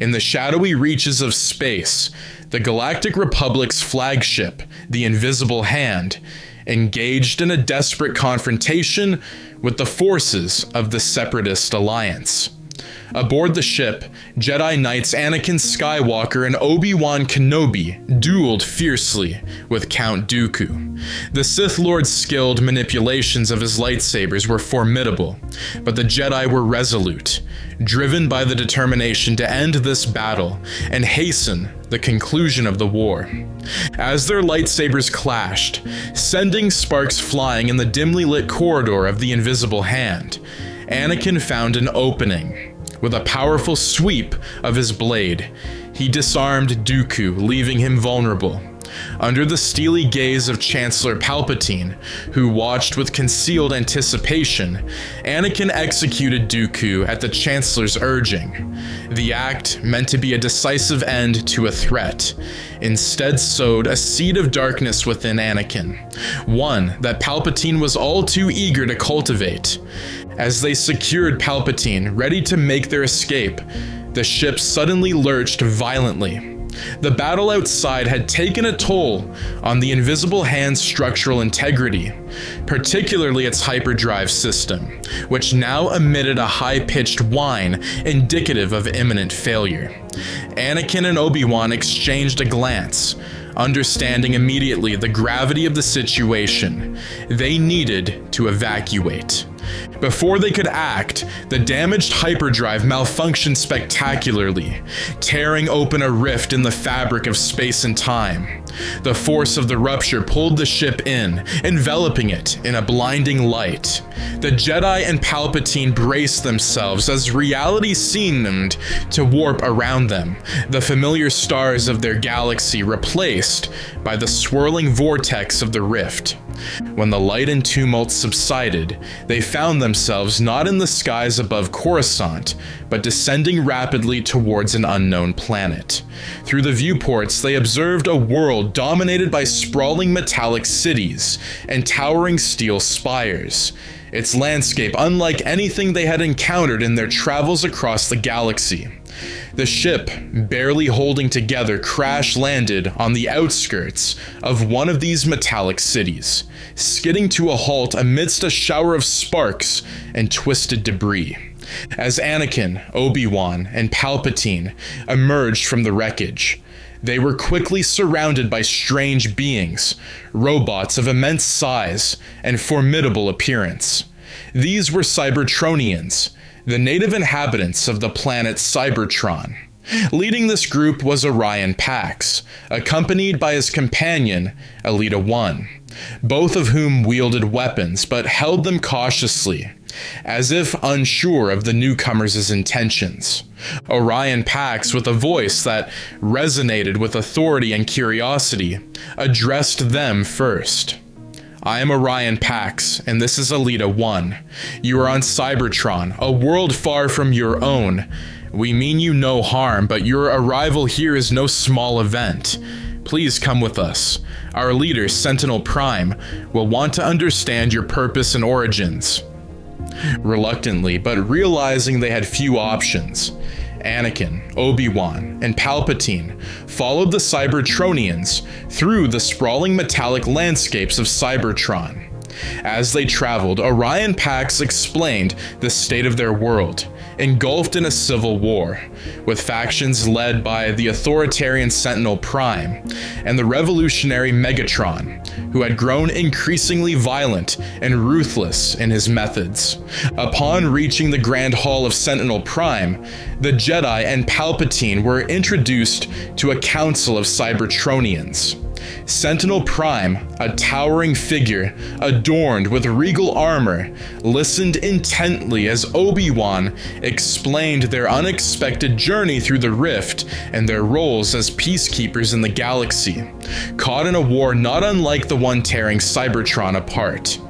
In the shadowy reaches of space, the Galactic Republic's flagship, the Invisible Hand, engaged in a desperate confrontation with the forces of the Separatist Alliance. Aboard the ship, Jedi Knights Anakin Skywalker and Obi-Wan Kenobi dueled fiercely with Count Dooku. The Sith Lord's skilled manipulations of his lightsabers were formidable, but the Jedi were resolute, driven by the determination to end this battle and hasten the conclusion of the war. As their lightsabers clashed, sending sparks flying in the dimly lit corridor of the Invisible Hand, Anakin found an opening. With a powerful sweep of his blade, he disarmed Dooku, leaving him vulnerable. Under the steely gaze of Chancellor Palpatine, who watched with concealed anticipation, Anakin executed Dooku at the Chancellor's urging. The act, meant to be a decisive end to a threat, instead sowed a seed of darkness within Anakin, one that Palpatine was all too eager to cultivate. As they secured Palpatine, ready to make their escape, the ship suddenly lurched violently. The battle outside had taken a toll on the Invisible Hand's structural integrity, particularly its hyperdrive system, which now emitted a high-pitched whine indicative of imminent failure. Anakin and Obi-Wan exchanged a glance, understanding immediately the gravity of the situation. They needed to evacuate. Before they could act, the damaged hyperdrive malfunctioned spectacularly, tearing open a rift in the fabric of space and time. The force of the rupture pulled the ship in, enveloping it in a blinding light. The Jedi and Palpatine braced themselves as reality seemed to warp around them, the familiar stars of their galaxy replaced by the swirling vortex of the rift. When the light and tumult subsided, they found themselves not in the skies above Coruscant, but descending rapidly towards an unknown planet. Through the viewports, they observed a world dominated by sprawling metallic cities and towering steel spires. Its landscape unlike anything they had encountered in their travels across the galaxy. The ship, barely holding together, crash-landed on the outskirts of one of these metallic cities, skidding to a halt amidst a shower of sparks and twisted debris. As Anakin, Obi-Wan, and Palpatine emerged from the wreckage, they were quickly surrounded by strange beings, robots of immense size and formidable appearance. These were Cybertronians, the native inhabitants of the planet Cybertron. Leading this group was Orion Pax, accompanied by his companion, Elita 1, both of whom wielded weapons but held them cautiously, as if unsure of the newcomers' intentions. Orion Pax, with a voice that resonated with authority and curiosity, addressed them first. I am Orion Pax, and this is Elita 1. You are on Cybertron, a world far from your own. We mean you no harm, but your arrival here is no small event. Please come with us. Our leader, Sentinel Prime, will want to understand your purpose and origins. Reluctantly, but realizing they had few options, Anakin, Obi-Wan, and Palpatine followed the Cybertronians through the sprawling metallic landscapes of Cybertron. As they traveled, Orion Pax explained the state of their world, engulfed in a civil war, with factions led by the authoritarian Sentinel Prime and the revolutionary Megatron, who had grown increasingly violent and ruthless in his methods. Upon reaching the Grand Hall of Sentinel Prime, the Jedi and Palpatine were introduced to a council of Cybertronians. Sentinel Prime, a towering figure adorned with regal armor, listened intently as Obi-Wan explained their unexpected journey through the rift and their roles as peacekeepers in the galaxy, caught in a war not unlike the one tearing Cybertron apart.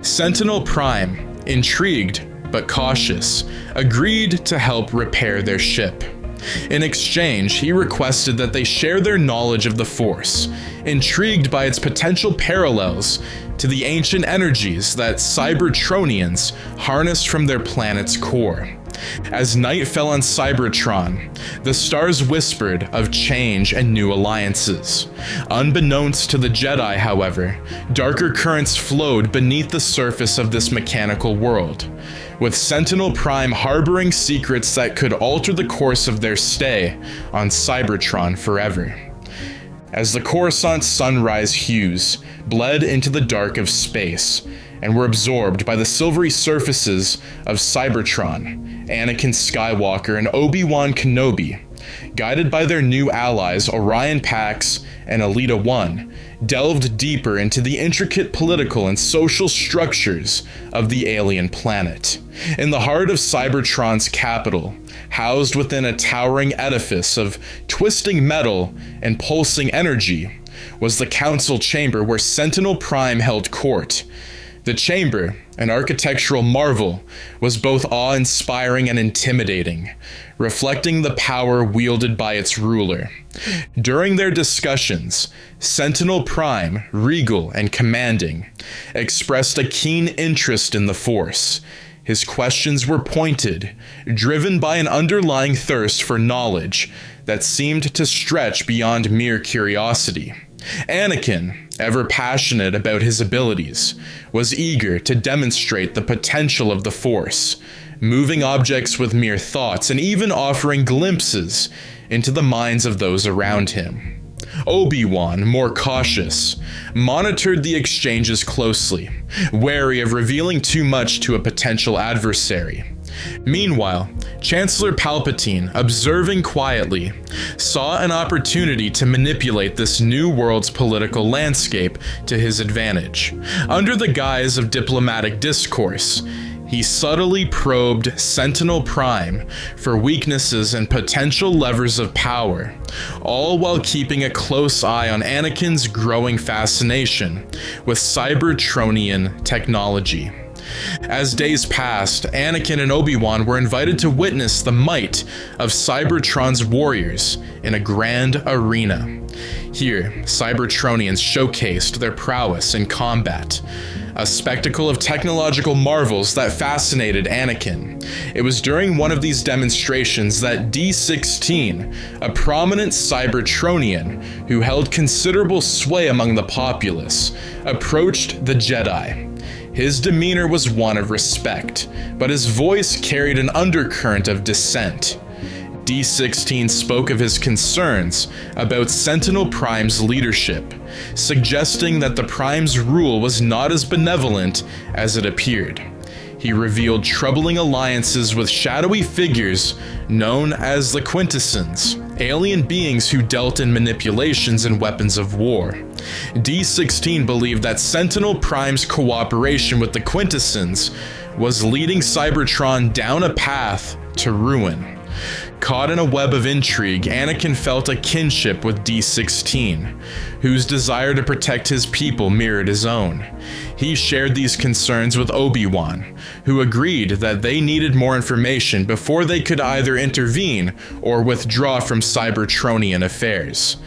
Sentinel Prime, intrigued but cautious, agreed to help repair their ship. In exchange, he requested that they share their knowledge of the Force, intrigued by its potential parallels to the ancient energies that Cybertronians harnessed from their planet's core. As night fell on Cybertron, the stars whispered of change and new alliances. Unbeknownst to the Jedi, however, darker currents flowed beneath the surface of this mechanical world, with Sentinel Prime harboring secrets that could alter the course of their stay on Cybertron forever. As the Coruscant sunrise hues bled into the dark of space and were absorbed by the silvery surfaces of Cybertron, Anakin Skywalker and Obi-Wan Kenobi, guided by their new allies Orion Pax and Elita 1, delved deeper into the intricate political and social structures of the alien planet. In the heart of Cybertron's capital, housed within a towering edifice of twisting metal and pulsing energy, was the council chamber where Sentinel Prime held court. The chamber, an architectural marvel, was both awe-inspiring and intimidating, reflecting the power wielded by its ruler. During their discussions, Sentinel Prime, regal and commanding, expressed a keen interest in the Force. His questions were pointed, driven by an underlying thirst for knowledge that seemed to stretch beyond mere curiosity. Anakin, ever passionate about his abilities, was eager to demonstrate the potential of the Force, moving objects with mere thoughts and even offering glimpses into the minds of those around him. Obi-Wan, more cautious, monitored the exchanges closely, wary of revealing too much to a potential adversary. Meanwhile, Chancellor Palpatine, observing quietly, saw an opportunity to manipulate this new world's political landscape to his advantage. Under the guise of diplomatic discourse, he subtly probed Sentinel Prime for weaknesses and potential levers of power, all while keeping a close eye on Anakin's growing fascination with Cybertronian technology. As days passed, Anakin and Obi-Wan were invited to witness the might of Cybertron's warriors in a grand arena. Here, Cybertronians showcased their prowess in combat, a spectacle of technological marvels that fascinated Anakin. It was during one of these demonstrations that D-16, a prominent Cybertronian who held considerable sway among the populace, approached the Jedi. His demeanor was one of respect, but his voice carried an undercurrent of dissent. D-16 spoke of his concerns about Sentinel Prime's leadership, suggesting that the Prime's rule was not as benevolent as it appeared. He revealed troubling alliances with shadowy figures known as the Quintessons, alien beings who dealt in manipulations and weapons of war. D-16 believed that Sentinel Prime's cooperation with the Quintessons was leading Cybertron down a path to ruin. Caught in a web of intrigue, Anakin felt a kinship with D-16, whose desire to protect his people mirrored his own. He shared these concerns with Obi-Wan, who agreed that they needed more information before they could either intervene or withdraw from Cybertronian affairs.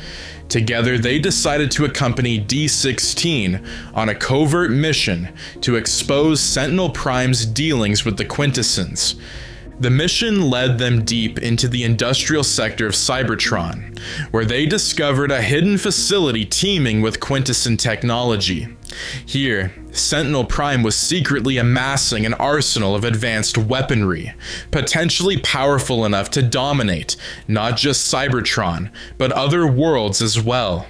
Together, they decided to accompany D-16 on a covert mission to expose Sentinel Prime's dealings with the Quintessons. The mission led them deep into the industrial sector of Cybertron, where they discovered a hidden facility teeming with Quintesson technology. Here, Sentinel Prime was secretly amassing an arsenal of advanced weaponry, potentially powerful enough to dominate not just Cybertron, but other worlds as well.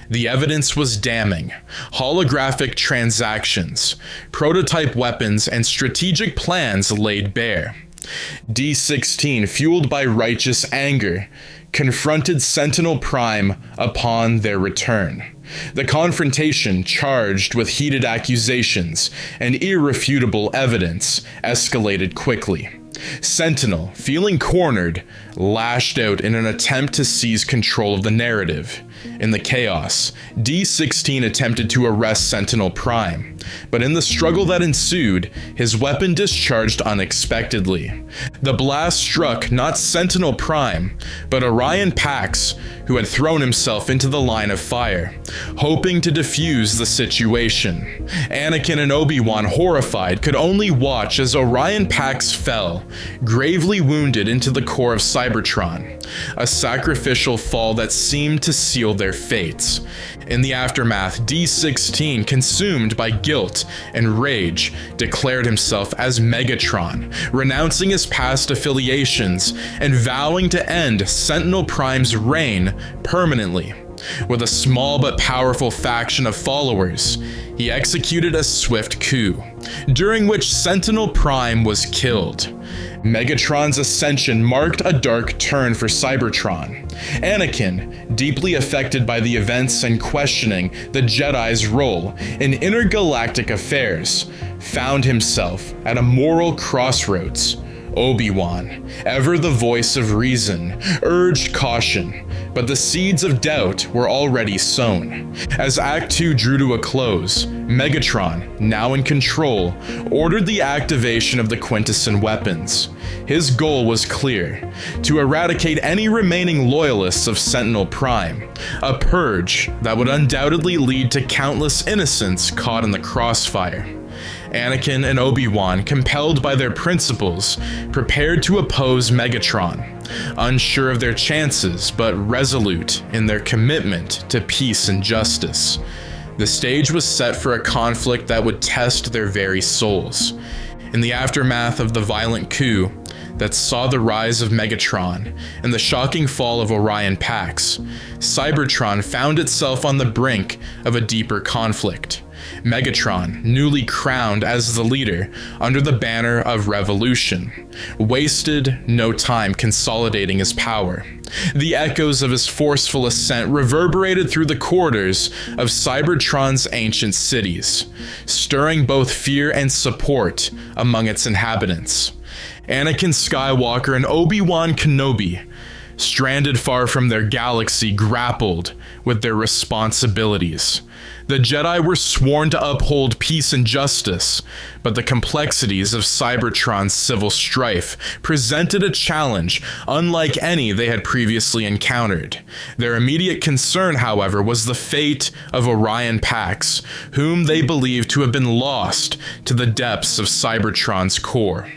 The evidence was damning. Holographic transactions, prototype weapons, and strategic plans laid bare. D-16, fueled by righteous anger, confronted Sentinel Prime upon their return. The confrontation, charged with heated accusations and irrefutable evidence, escalated quickly. Sentinel, feeling cornered, lashed out in an attempt to seize control of the narrative. In the chaos, D-16 attempted to arrest Sentinel Prime, but in the struggle that ensued, his weapon discharged unexpectedly. The blast struck not Sentinel Prime, but Orion Pax, who had thrown himself into the line of fire, hoping to defuse the situation. Anakin and Obi-Wan, horrified, could only watch as Orion Pax fell, gravely wounded into the core of Cybertron, a sacrificial fall that seemed to seal their fates. In the aftermath, D-16, consumed by guilt and rage, declared himself as Megatron, renouncing his past affiliations and vowing to end Sentinel Prime's reign permanently. With a small but powerful faction of followers, he executed a swift coup, during which Sentinel Prime was killed. Megatron's ascension marked a dark turn for Cybertron. Anakin, deeply affected by the events and questioning the Jedi's role in intergalactic affairs, found himself at a moral crossroads. Obi-Wan, ever the voice of reason, urged caution, but the seeds of doubt were already sown. As Act 2 drew to a close, Megatron, now in control, ordered the activation of the Quintesson weapons. His goal was clear: to eradicate any remaining loyalists of Sentinel Prime, a purge that would undoubtedly lead to countless innocents caught in the crossfire. Anakin and Obi-Wan, compelled by their principles, prepared to oppose Megatron, unsure of their chances but resolute in their commitment to peace and justice. The stage was set for a conflict that would test their very souls. In the aftermath of the violent coup that saw the rise of Megatron and the shocking fall of Orion Pax, Cybertron found itself on the brink of a deeper conflict. Megatron, newly crowned as the leader under the banner of revolution, wasted no time consolidating his power. The echoes of his forceful ascent reverberated through the corridors of Cybertron's ancient cities, stirring both fear and support among its inhabitants. Anakin Skywalker and Obi-Wan Kenobi, stranded far from their galaxy, grappled with their responsibilities. The Jedi were sworn to uphold peace and justice, but the complexities of Cybertron's civil strife presented a challenge unlike any they had previously encountered. Their immediate concern, however, was the fate of Orion Pax, whom they believed to have been lost to the depths of Cybertron's core.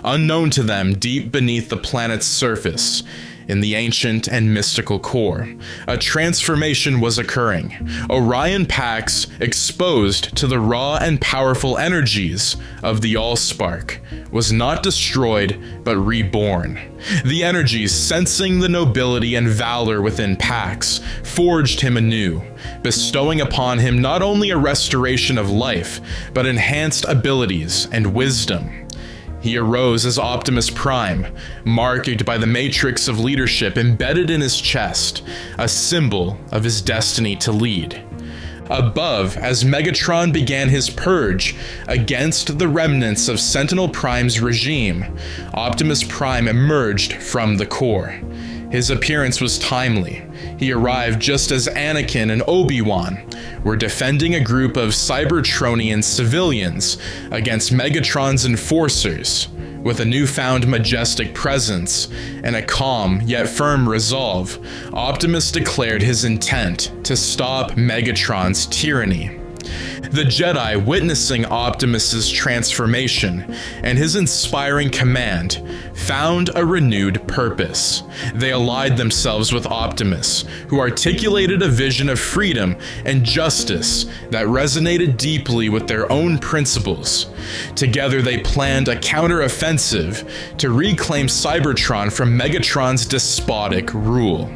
Unknown to them, deep beneath the planet's surface, in the ancient and mystical core, a transformation was occurring. Orion Pax, exposed to the raw and powerful energies of the Allspark, was not destroyed but reborn. The energies, sensing the nobility and valor within Pax, forged him anew, bestowing upon him not only a restoration of life, but enhanced abilities and wisdom. He arose as Optimus Prime, marked by the matrix of leadership embedded in his chest, a symbol of his destiny to lead. Above, as Megatron began his purge against the remnants of Sentinel Prime's regime, Optimus Prime emerged from the core. His appearance was timely. He arrived just as Anakin and Obi-Wan were defending a group of Cybertronian civilians against Megatron's enforcers. With a newfound majestic presence and a calm yet firm resolve, Optimus declared his intent to stop Megatron's tyranny. The Jedi, witnessing Optimus's transformation and his inspiring command, found a renewed purpose. They allied themselves with Optimus, who articulated a vision of freedom and justice that resonated deeply with their own principles. Together they planned a counter-offensive to reclaim Cybertron from Megatron's despotic rule.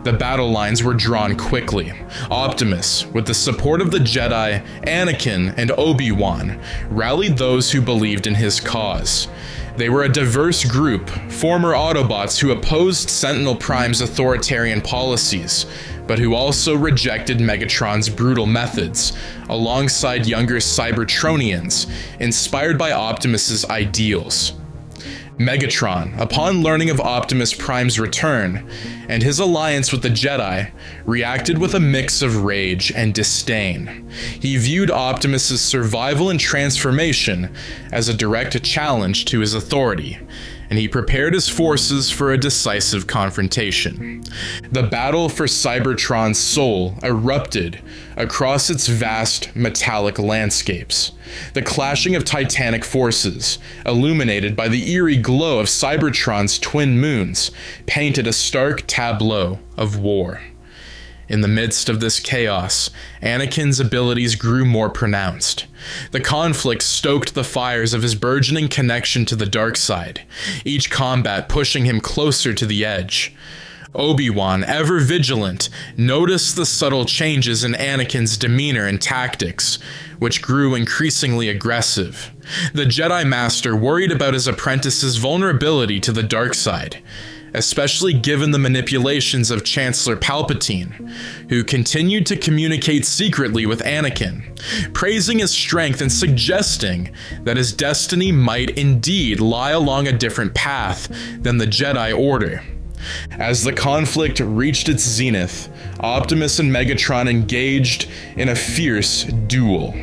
The battle lines were drawn quickly. Optimus, with the support of the Jedi, Anakin, and Obi-Wan, rallied those who believed in his cause. They were a diverse group, former Autobots who opposed Sentinel Prime's authoritarian policies, but who also rejected Megatron's brutal methods, alongside younger Cybertronians, inspired by Optimus's ideals. Megatron, upon learning of Optimus Prime's return and his alliance with the Jedi, reacted with a mix of rage and disdain. He viewed Optimus's survival and transformation as a direct challenge to his authority, and he prepared his forces for a decisive confrontation. The battle for Cybertron's soul erupted across its vast metallic landscapes. The clashing of titanic forces, illuminated by the eerie glow of Cybertron's twin moons, painted a stark tableau of war. In the midst of this chaos, Anakin's abilities grew more pronounced. The conflict stoked the fires of his burgeoning connection to the dark side, each combat pushing him closer to the edge. Obi-Wan, ever vigilant, noticed the subtle changes in Anakin's demeanor and tactics, which grew increasingly aggressive. The Jedi Master worried about his apprentice's vulnerability to the dark side, especially given the manipulations of Chancellor Palpatine, who continued to communicate secretly with Anakin, praising his strength and suggesting that his destiny might indeed lie along a different path than the Jedi Order. As the conflict reached its zenith, Optimus and Megatron engaged in a fierce duel.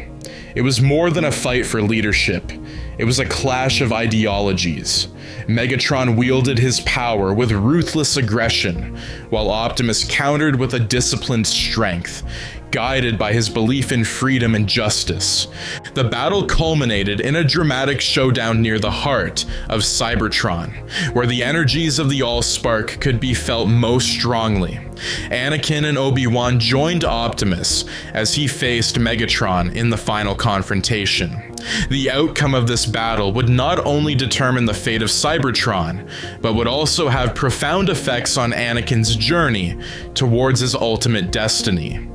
It was more than a fight for leadership. It was a clash of ideologies. Megatron wielded his power with ruthless aggression, while Optimus countered with a disciplined strength, guided by his belief in freedom and justice. The battle culminated in a dramatic showdown near the heart of Cybertron, where the energies of the Allspark could be felt most strongly. Anakin and Obi-Wan joined Optimus as he faced Megatron in the final confrontation. The outcome of this battle would not only determine the fate of Cybertron, but would also have profound effects on Anakin's journey towards his ultimate destiny.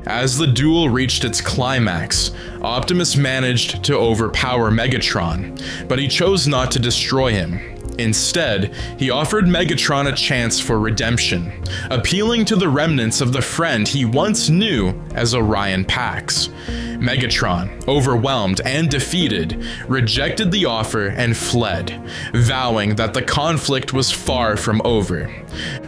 As the duel reached its climax, Optimus managed to overpower Megatron, but he chose not to destroy him. Instead, he offered Megatron a chance for redemption, appealing to the remnants of the friend he once knew as Orion Pax. Megatron, overwhelmed and defeated, rejected the offer and fled, vowing that the conflict was far from over.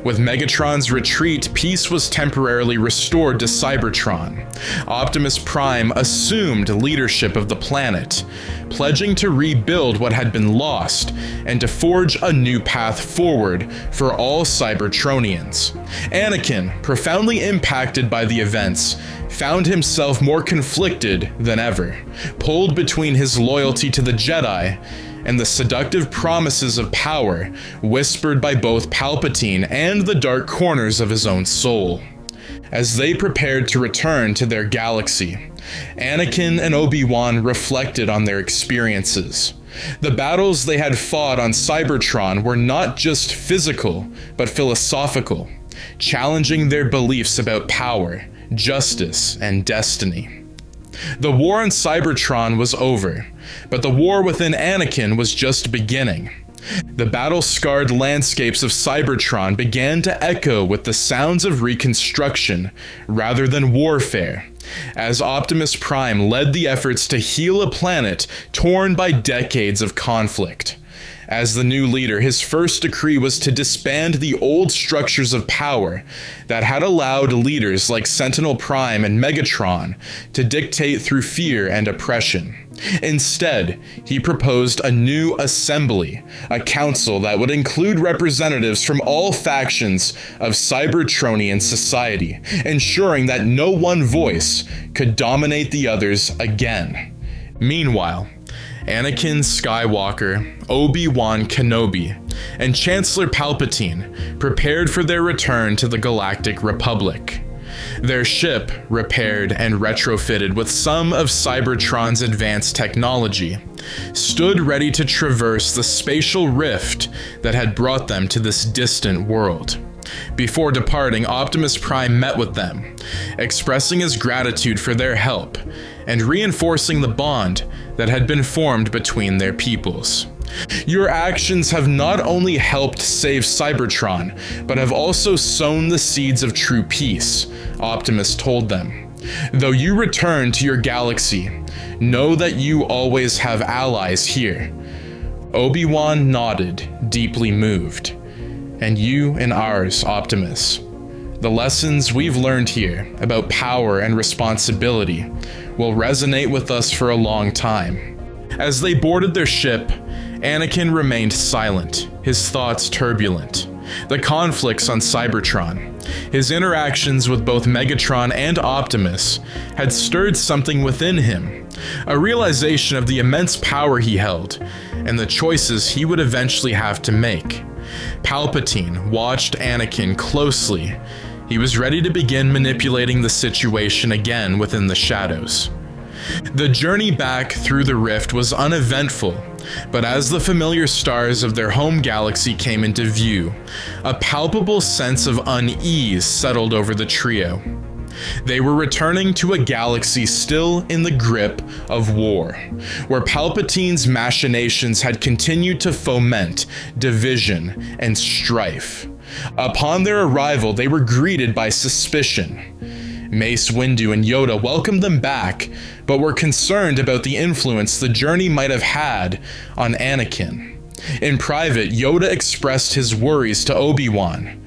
With Megatron's retreat, peace was temporarily restored to Cybertron. Optimus Prime assumed leadership of the planet, pledging to rebuild what had been lost and to forge a new path forward for all Cybertronians. Anakin, profoundly impacted by the events, found himself more conflicted than ever, pulled between his loyalty to the Jedi and the seductive promises of power whispered by both Palpatine and the dark corners of his own soul. As they prepared to return to their galaxy, Anakin and Obi-Wan reflected on their experiences. The battles they had fought on Cybertron were not just physical, but philosophical, challenging their beliefs about power, justice, and destiny. The war on Cybertron was over, but the war within Anakin was just beginning. The battle-scarred landscapes of Cybertron began to echo with the sounds of reconstruction rather than warfare, as Optimus Prime led the efforts to heal a planet torn by decades of conflict. As the new leader, his first decree was to disband the old structures of power that had allowed leaders like Sentinel Prime and Megatron to dictate through fear and oppression. Instead, he proposed a new assembly, a council that would include representatives from all factions of Cybertronian society, ensuring that no one voice could dominate the others again. Meanwhile, Anakin Skywalker, Obi-Wan Kenobi, and Chancellor Palpatine prepared for their return to the Galactic Republic. Their ship, repaired and retrofitted with some of Cybertron's advanced technology, stood ready to traverse the spatial rift that had brought them to this distant world. Before departing, Optimus Prime met with them, expressing his gratitude for their help and reinforcing the bond that had been formed between their peoples. Your actions have not only helped save Cybertron, but have also sown the seeds of true peace, Optimus told them. Though you return to your galaxy, know that you always have allies here. Obi-Wan nodded, deeply moved. And you and ours, Optimus. The lessons we've learned here about power and responsibility will resonate with us for a long time. As they boarded their ship, Anakin remained silent, his thoughts turbulent. The conflicts on Cybertron, his interactions with both Megatron and Optimus, had stirred something within him, a realization of the immense power he held, and the choices he would eventually have to make. Palpatine watched Anakin closely. He was ready to begin manipulating the situation again within the shadows. The journey back through the rift was uneventful, but as the familiar stars of their home galaxy came into view, a palpable sense of unease settled over the trio. They were returning to a galaxy still in the grip of war, where Palpatine's machinations had continued to foment division and strife. Upon their arrival, they were greeted by suspicion. Mace Windu and Yoda welcomed them back, but were concerned about the influence the journey might have had on Anakin. In private, Yoda expressed his worries to Obi-Wan.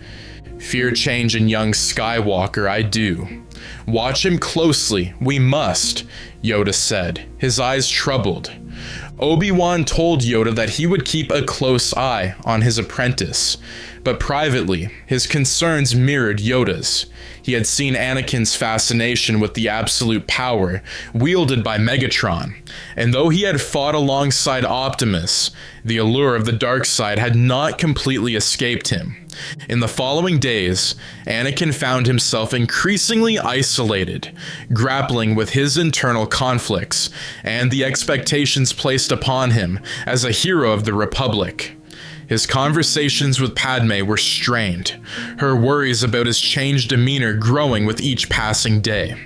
"Fear change in young Skywalker, I do. Watch him closely, we must," Yoda said, his eyes troubled. Obi-Wan told Yoda that he would keep a close eye on his apprentice, but privately, his concerns mirrored Yoda's. He had seen Anakin's fascination with the absolute power wielded by Megatron, and though he had fought alongside Optimus, the allure of the dark side had not completely escaped him. In the following days, Anakin found himself increasingly isolated, grappling with his internal conflicts and the expectations placed upon him as a hero of the Republic. His conversations with Padme were strained, her worries about his changed demeanor growing with each passing day.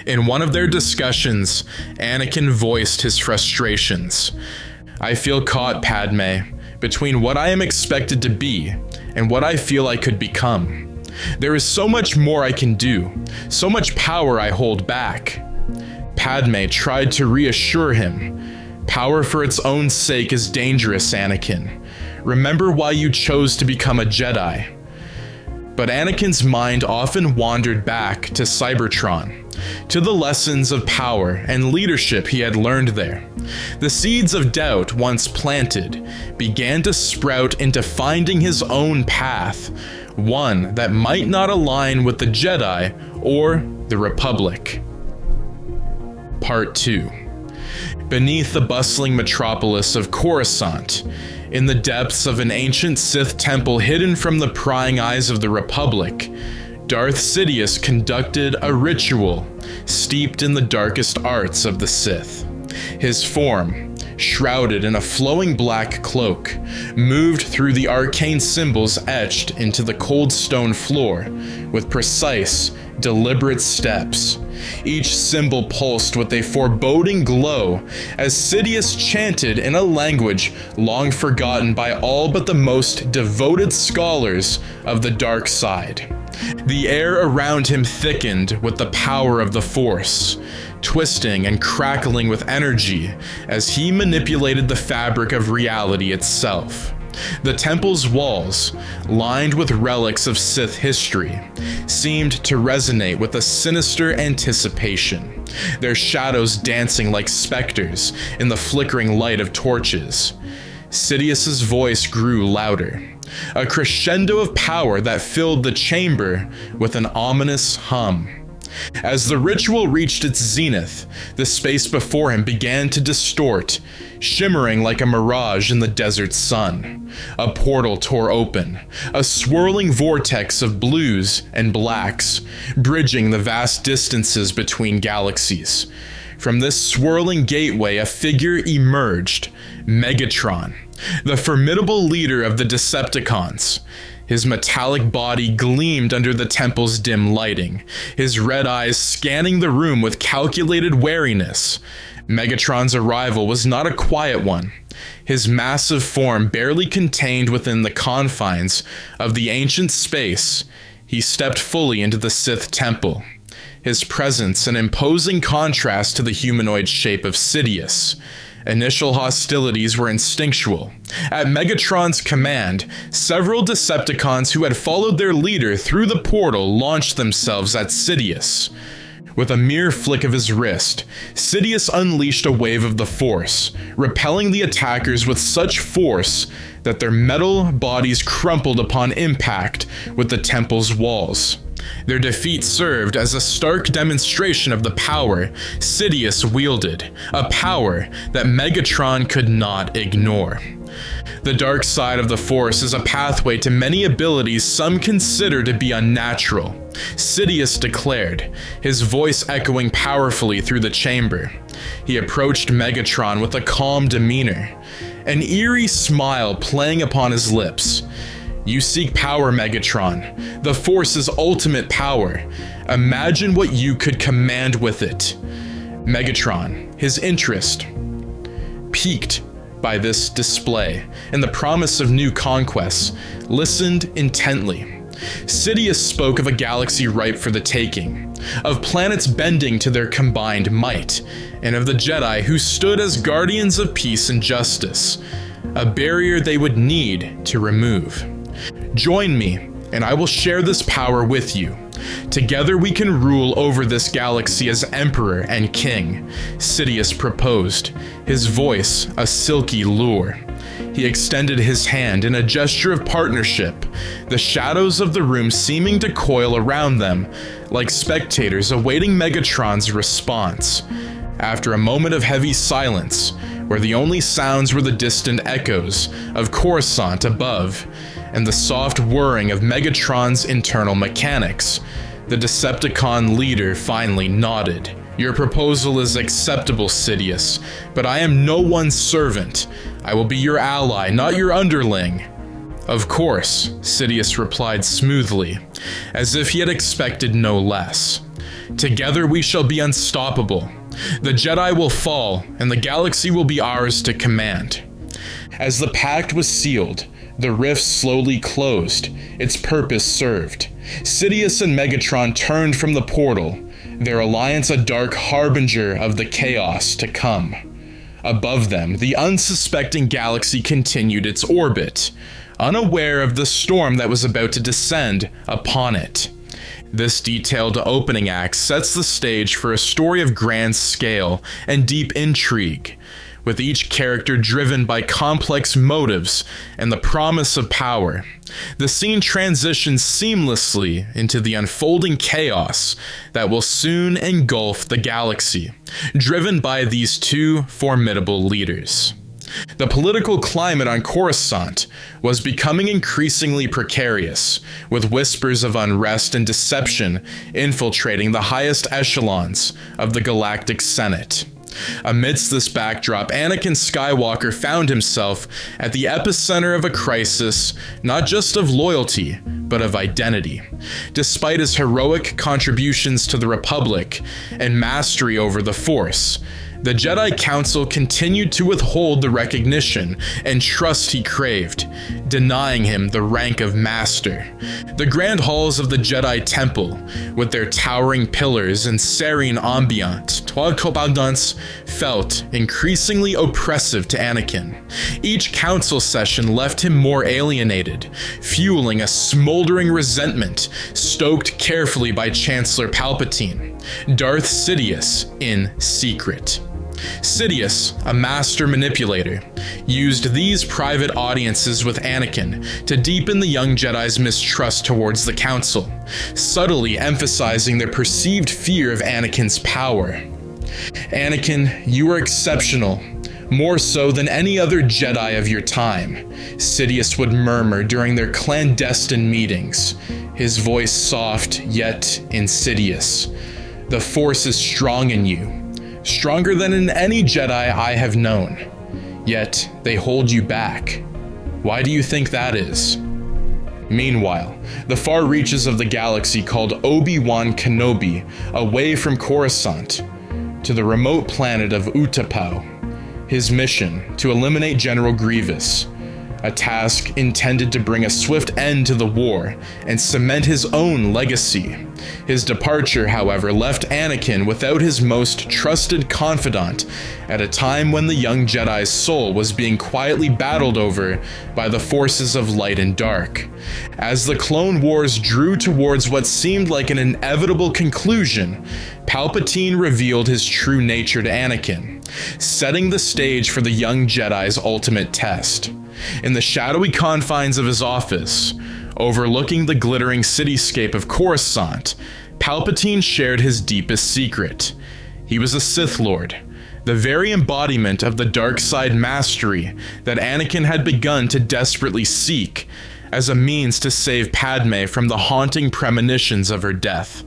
In one of their discussions, Anakin voiced his frustrations. "I feel caught, Padme, between what I am expected to be and what I feel I could become. There is so much more I can do, so much power I hold back." Padme tried to reassure him. "Power for its own sake is dangerous, Anakin. Remember why you chose to become a Jedi." But Anakin's mind often wandered back to Cybertron, to the lessons of power and leadership he had learned there. The seeds of doubt, once planted, began to sprout into finding his own path, one that might not align with the Jedi or the Republic. Part 2. Beneath the bustling metropolis of Coruscant, in the depths of an ancient Sith temple hidden from the prying eyes of the Republic, Darth Sidious conducted a ritual steeped in the darkest arts of the Sith. His form, shrouded in a flowing black cloak, moved through the arcane symbols etched into the cold stone floor with precise, deliberate steps. Each symbol pulsed with a foreboding glow as Sidious chanted in a language long forgotten by all but the most devoted scholars of the dark side. The air around him thickened with the power of the Force, twisting and crackling with energy as he manipulated the fabric of reality itself. The temple's walls, lined with relics of Sith history, seemed to resonate with a sinister anticipation, their shadows dancing like specters in the flickering light of torches. Sidious's voice grew louder, a crescendo of power that filled the chamber with an ominous hum. As the ritual reached its zenith, the space before him began to distort, shimmering like a mirage in the desert sun. A portal tore open, a swirling vortex of blues and blacks, bridging the vast distances between galaxies. From this swirling gateway, a figure emerged, Megatron, the formidable leader of the Decepticons. His metallic body gleamed under the temple's dim lighting, his red eyes scanning the room with calculated wariness. Megatron's arrival was not a quiet one. His massive form barely contained within the confines of the ancient space, he stepped fully into the Sith temple. His presence an imposing contrast to the humanoid shape of Sidious. Initial hostilities were instinctual. At Megatron's command, several Decepticons who had followed their leader through the portal launched themselves at Sidious. With a mere flick of his wrist, Sidious unleashed a wave of the Force, repelling the attackers with such force that their metal bodies crumpled upon impact with the temple's walls. Their defeat served as a stark demonstration of the power Sidious wielded, a power that Megatron could not ignore. The dark side of the Force is a pathway to many abilities some consider to be unnatural, Sidious declared, his voice echoing powerfully through the chamber. He approached Megatron with a calm demeanor, an eerie smile playing upon his lips. You seek power, Megatron, the Force's ultimate power. Imagine what you could command with it. Megatron, his interest piqued by this display and the promise of new conquests, listened intently. Sidious spoke of a galaxy ripe for the taking, of planets bending to their combined might, and of the Jedi who stood as guardians of peace and justice, a barrier they would need to remove. Join me, and I will share this power with you. Together we can rule over this galaxy as Emperor and King, Sidious proposed, his voice a silky lure. He extended his hand in a gesture of partnership, the shadows of the room seeming to coil around them, like spectators awaiting Megatron's response. After a moment of heavy silence, where the only sounds were the distant echoes of Coruscant above, and the soft whirring of Megatron's internal mechanics, the Decepticon leader finally nodded. Your proposal is acceptable, Sidious, but I am no one's servant. I will be your ally, not your underling. Of course, Sidious replied smoothly, as if he had expected no less. Together we shall be unstoppable. The Jedi will fall, and the galaxy will be ours to command. As the pact was sealed, the rift slowly closed, its purpose served. Sidious and Megatron turned from the portal, their alliance a dark harbinger of the chaos to come. Above them, the unsuspecting galaxy continued its orbit, unaware of the storm that was about to descend upon it. This detailed opening act sets the stage for a story of grand scale and deep intrigue, with each character driven by complex motives and the promise of power. The scene transitions seamlessly into the unfolding chaos that will soon engulf the galaxy, driven by these two formidable leaders. The political climate on Coruscant was becoming increasingly precarious, with whispers of unrest and deception infiltrating the highest echelons of the Galactic Senate. Amidst this backdrop, Anakin Skywalker found himself at the epicenter of a crisis, not just of loyalty, but of identity. Despite his heroic contributions to the Republic and mastery over the Force, the Jedi Council continued to withhold the recognition and trust he craved, denying him the rank of Master. The grand halls of the Jedi Temple, with their towering pillars and serene ambiance, felt increasingly oppressive to Anakin. Each council session left him more alienated, fueling a smoldering resentment stoked carefully by Chancellor Palpatine, Darth Sidious in secret. Sidious, a master manipulator, used these private audiences with Anakin to deepen the young Jedi's mistrust towards the Council, subtly emphasizing their perceived fear of Anakin's power. Anakin, you are exceptional, more so than any other Jedi of your time, Sidious would murmur during their clandestine meetings, his voice soft yet insidious. The Force is strong in you. Stronger than in any Jedi I have known. Yet, they hold you back. Why do you think that is? Meanwhile, the far reaches of the galaxy called Obi-Wan Kenobi, away from Coruscant, to the remote planet of Utapau. His mission, to eliminate General Grievous, a task intended to bring a swift end to the war and cement his own legacy. His departure, however, left Anakin without his most trusted confidant at a time when the young Jedi's soul was being quietly battled over by the forces of light and dark. As the Clone Wars drew towards what seemed like an inevitable conclusion, Palpatine revealed his true nature to Anakin, setting the stage for the young Jedi's ultimate test. In the shadowy confines of his office, overlooking the glittering cityscape of Coruscant, Palpatine shared his deepest secret. He was a Sith Lord, the very embodiment of the dark side mastery that Anakin had begun to desperately seek as a means to save Padme from the haunting premonitions of her death.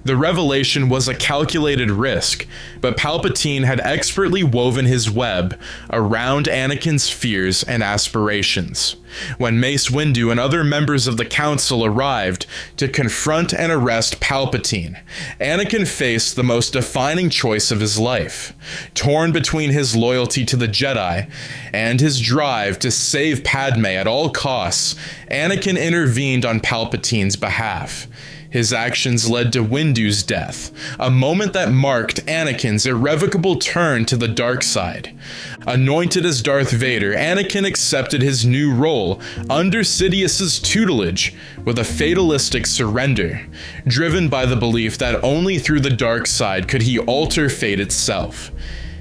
The revelation was a calculated risk, but Palpatine had expertly woven his web around Anakin's fears and aspirations. When Mace Windu and other members of the Council arrived to confront and arrest Palpatine, Anakin faced the most defining choice of his life. Torn between his loyalty to the Jedi and his drive to save Padme at all costs, Anakin intervened on Palpatine's behalf. His actions led to Windu's death, a moment that marked Anakin's irrevocable turn to the dark side. Anointed as Darth Vader, Anakin accepted his new role under Sidious's tutelage with a fatalistic surrender, driven by the belief that only through the dark side could he alter fate itself.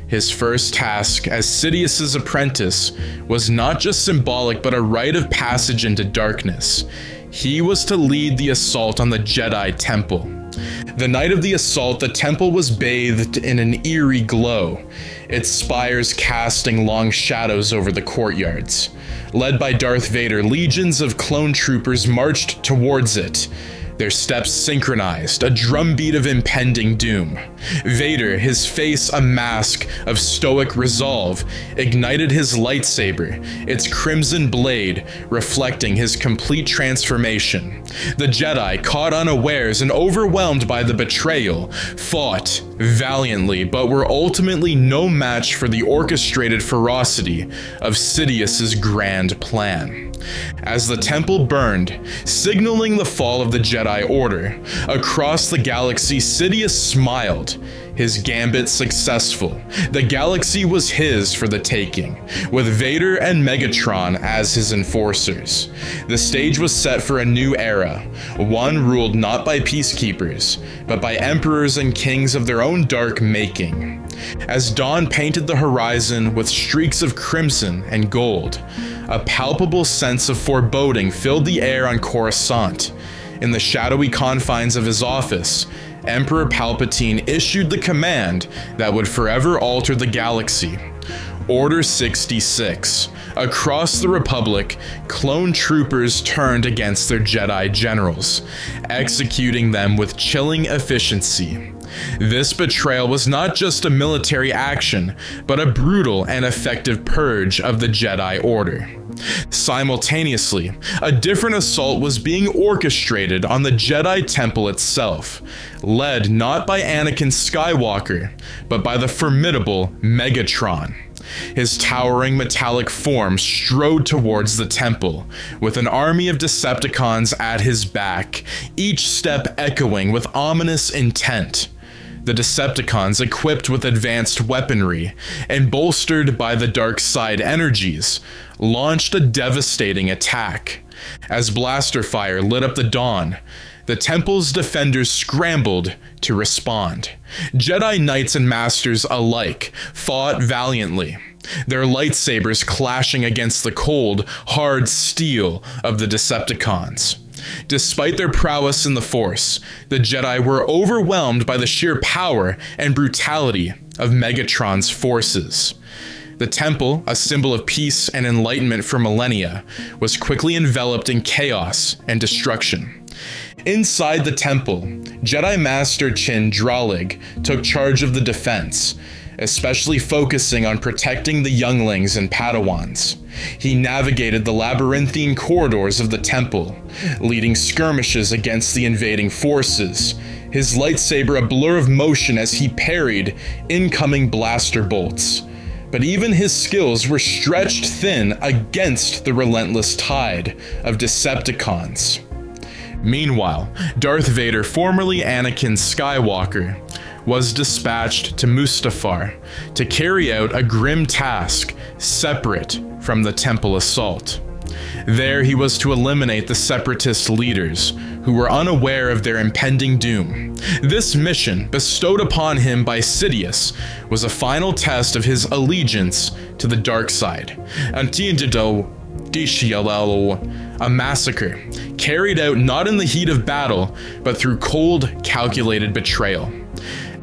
His first task as Sidious's apprentice was not just symbolic but a rite of passage into darkness. He was to lead the assault on the Jedi Temple. The night of the assault, the temple was bathed in an eerie glow, its spires casting long shadows over the courtyards. Led by Darth Vader, legions of clone troopers marched towards it, their steps synchronized, a drumbeat of impending doom. Vader, his face a mask of stoic resolve, ignited his lightsaber, its crimson blade reflecting his complete transformation. The Jedi, caught unawares and overwhelmed by the betrayal, fought valiantly, but were ultimately no match for the orchestrated ferocity of Sidious's grand plan. As the temple burned, signaling the fall of the Jedi Order, across the galaxy Sidious smiled, his gambit successful. The galaxy was his for the taking, with Vader and Megatron as his enforcers. The stage was set for a new era, one ruled not by peacekeepers, but by emperors and kings of their own dark making. As dawn painted the horizon with streaks of crimson and gold, a palpable sense of foreboding filled the air on Coruscant. In the shadowy confines of his office, Emperor Palpatine issued the command that would forever alter the galaxy. Order 66. Across the Republic, clone troopers turned against their Jedi generals, executing them with chilling efficiency. This betrayal was not just a military action, but a brutal and effective purge of the Jedi Order. Simultaneously, a different assault was being orchestrated on the Jedi Temple itself, led not by Anakin Skywalker, but by the formidable Megatron. His towering metallic form strode towards the temple, with an army of Decepticons at his back, each step echoing with ominous intent. The Decepticons, equipped with advanced weaponry and bolstered by the dark side energies, launched a devastating attack. As blaster fire lit up the dawn, the temple's defenders scrambled to respond. Jedi Knights and Masters alike fought valiantly, their lightsabers clashing against the cold, hard steel of the Decepticons. Despite their prowess in the Force, the Jedi were overwhelmed by the sheer power and brutality of Megatron's forces. The temple, a symbol of peace and enlightenment for millennia, was quickly enveloped in chaos and destruction. Inside the temple, Jedi Master Chin Dralig took charge of the defense, especially focusing on protecting the younglings and Padawans. He navigated the labyrinthine corridors of the temple, leading skirmishes against the invading forces, his lightsaber a blur of motion as he parried incoming blaster bolts. but even his skills were stretched thin against the relentless tide of Decepticons. Meanwhile, Darth Vader, formerly Anakin Skywalker, was dispatched to Mustafar to carry out a grim task separate from the Temple assault. There he was to eliminate the Separatist leaders, who were unaware of their impending doom. This mission, bestowed upon him by Sidious, was a final test of his allegiance to the dark side. Antidoto Dishialalo, a massacre, carried out not in the heat of battle, but through cold, calculated betrayal.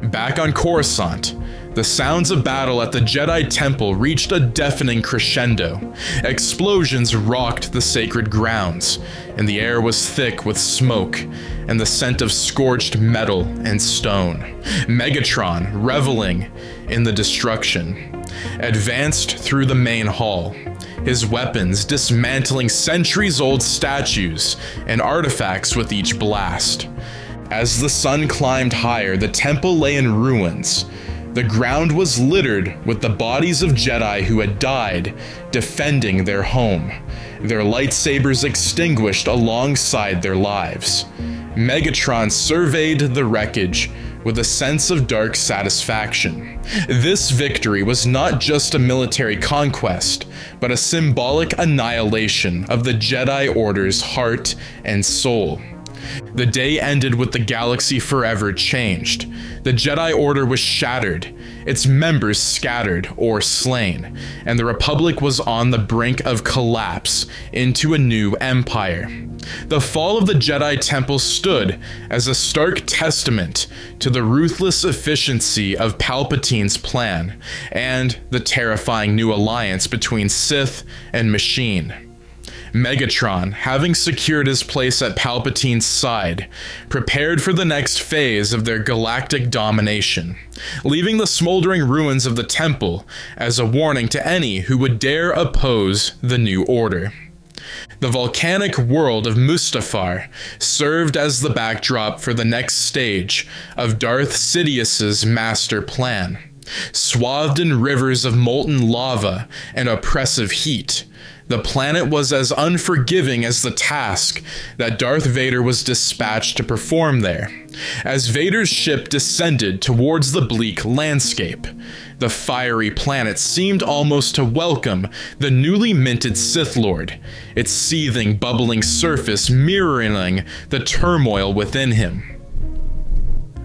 Back on Coruscant, the sounds of battle at the Jedi Temple reached a deafening crescendo. Explosions rocked the sacred grounds, and the air was thick with smoke and the scent of scorched metal and stone. Megatron, reveling in the destruction, advanced through the main hall, his weapons dismantling centuries-old statues and artifacts with each blast. As the sun climbed higher, the temple lay in ruins. The ground was littered with the bodies of Jedi who had died defending their home, their lightsabers extinguished alongside their lives. Megatron surveyed the wreckage with a sense of dark satisfaction. This victory was not just a military conquest, but a symbolic annihilation of the Jedi Order's heart and soul. The day ended with the galaxy forever changed. The Jedi Order was shattered, its members scattered or slain, and the Republic was on the brink of collapse into a new empire. The fall of the Jedi Temple stood as a stark testament to the ruthless efficiency of Palpatine's plan and the terrifying new alliance between Sith and Machine. Megatron, having secured his place at Palpatine's side, prepared for the next phase of their galactic domination, leaving the smoldering ruins of the temple as a warning to any who would dare oppose the new order. The volcanic world of Mustafar served as the backdrop for the next stage of Darth Sidious's master plan. Swathed in rivers of molten lava and oppressive heat, the planet was as unforgiving as the task that Darth Vader was dispatched to perform there. As Vader's ship descended towards the bleak landscape, the fiery planet seemed almost to welcome the newly minted Sith Lord, its seething, bubbling surface mirroring the turmoil within him.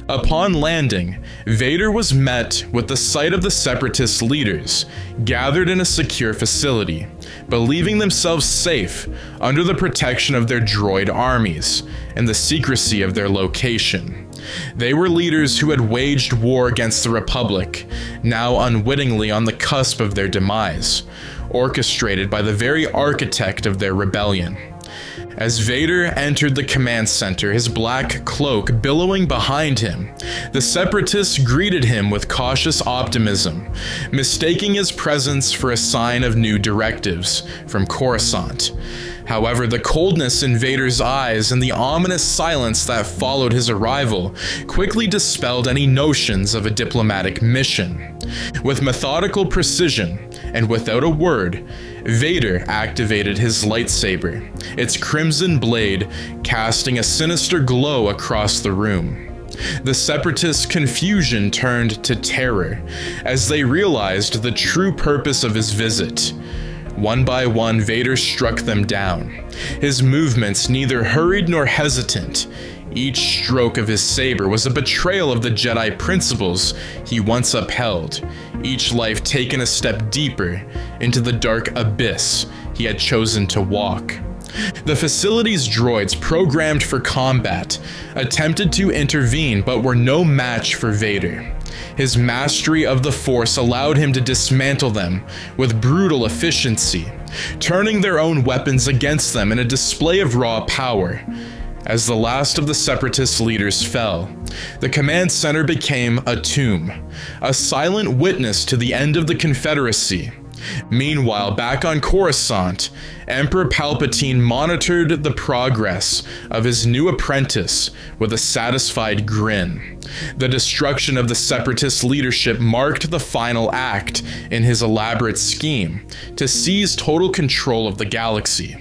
Upon landing, Vader was met with the sight of the Separatist leaders gathered in a secure facility, believing themselves safe under the protection of their droid armies and the secrecy of their location. They were leaders who had waged war against the Republic, now unwittingly on the cusp of their demise, orchestrated by the very architect of their rebellion. As Vader entered the command center, his black cloak billowing behind him, the Separatists greeted him with cautious optimism, mistaking his presence for a sign of new directives from Coruscant. However, the coldness in Vader's eyes and the ominous silence that followed his arrival quickly dispelled any notions of a diplomatic mission. With methodical precision, and without a word, Vader activated his lightsaber, its crimson blade casting a sinister glow across the room. The Separatists' confusion turned to terror as they realized the true purpose of his visit. One by one, Vader struck them down, his movements neither hurried nor hesitant. Each stroke of his saber was a betrayal of the Jedi principles he once upheld, each life taken a step deeper into the dark abyss he had chosen to walk. The facility's droids, programmed for combat, attempted to intervene but were no match for Vader. His mastery of the Force allowed him to dismantle them with brutal efficiency, turning their own weapons against them in a display of raw power. As the last of the Separatist leaders fell, the command center became a tomb, a silent witness to the end of the Confederacy Meanwhile, back on Coruscant, Emperor Palpatine monitored the progress of his new apprentice with a satisfied grin. The destruction of the Separatist leadership marked the final act in his elaborate scheme to seize total control of the galaxy.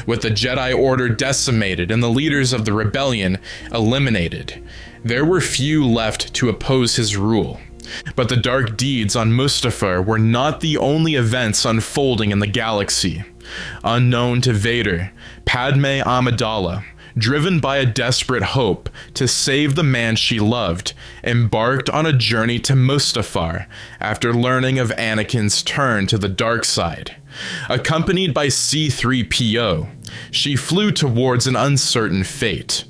With the Jedi Order decimated and the leaders of the rebellion eliminated, there were few left to oppose his rule. But the dark deeds on Mustafar were not the only events unfolding in the galaxy. Unknown to Vader, Padme Amidala, driven by a desperate hope to save the man she loved, embarked on a journey to Mustafar after learning of Anakin's turn to the dark side. Accompanied by C-3PO, she flew towards an uncertain fate,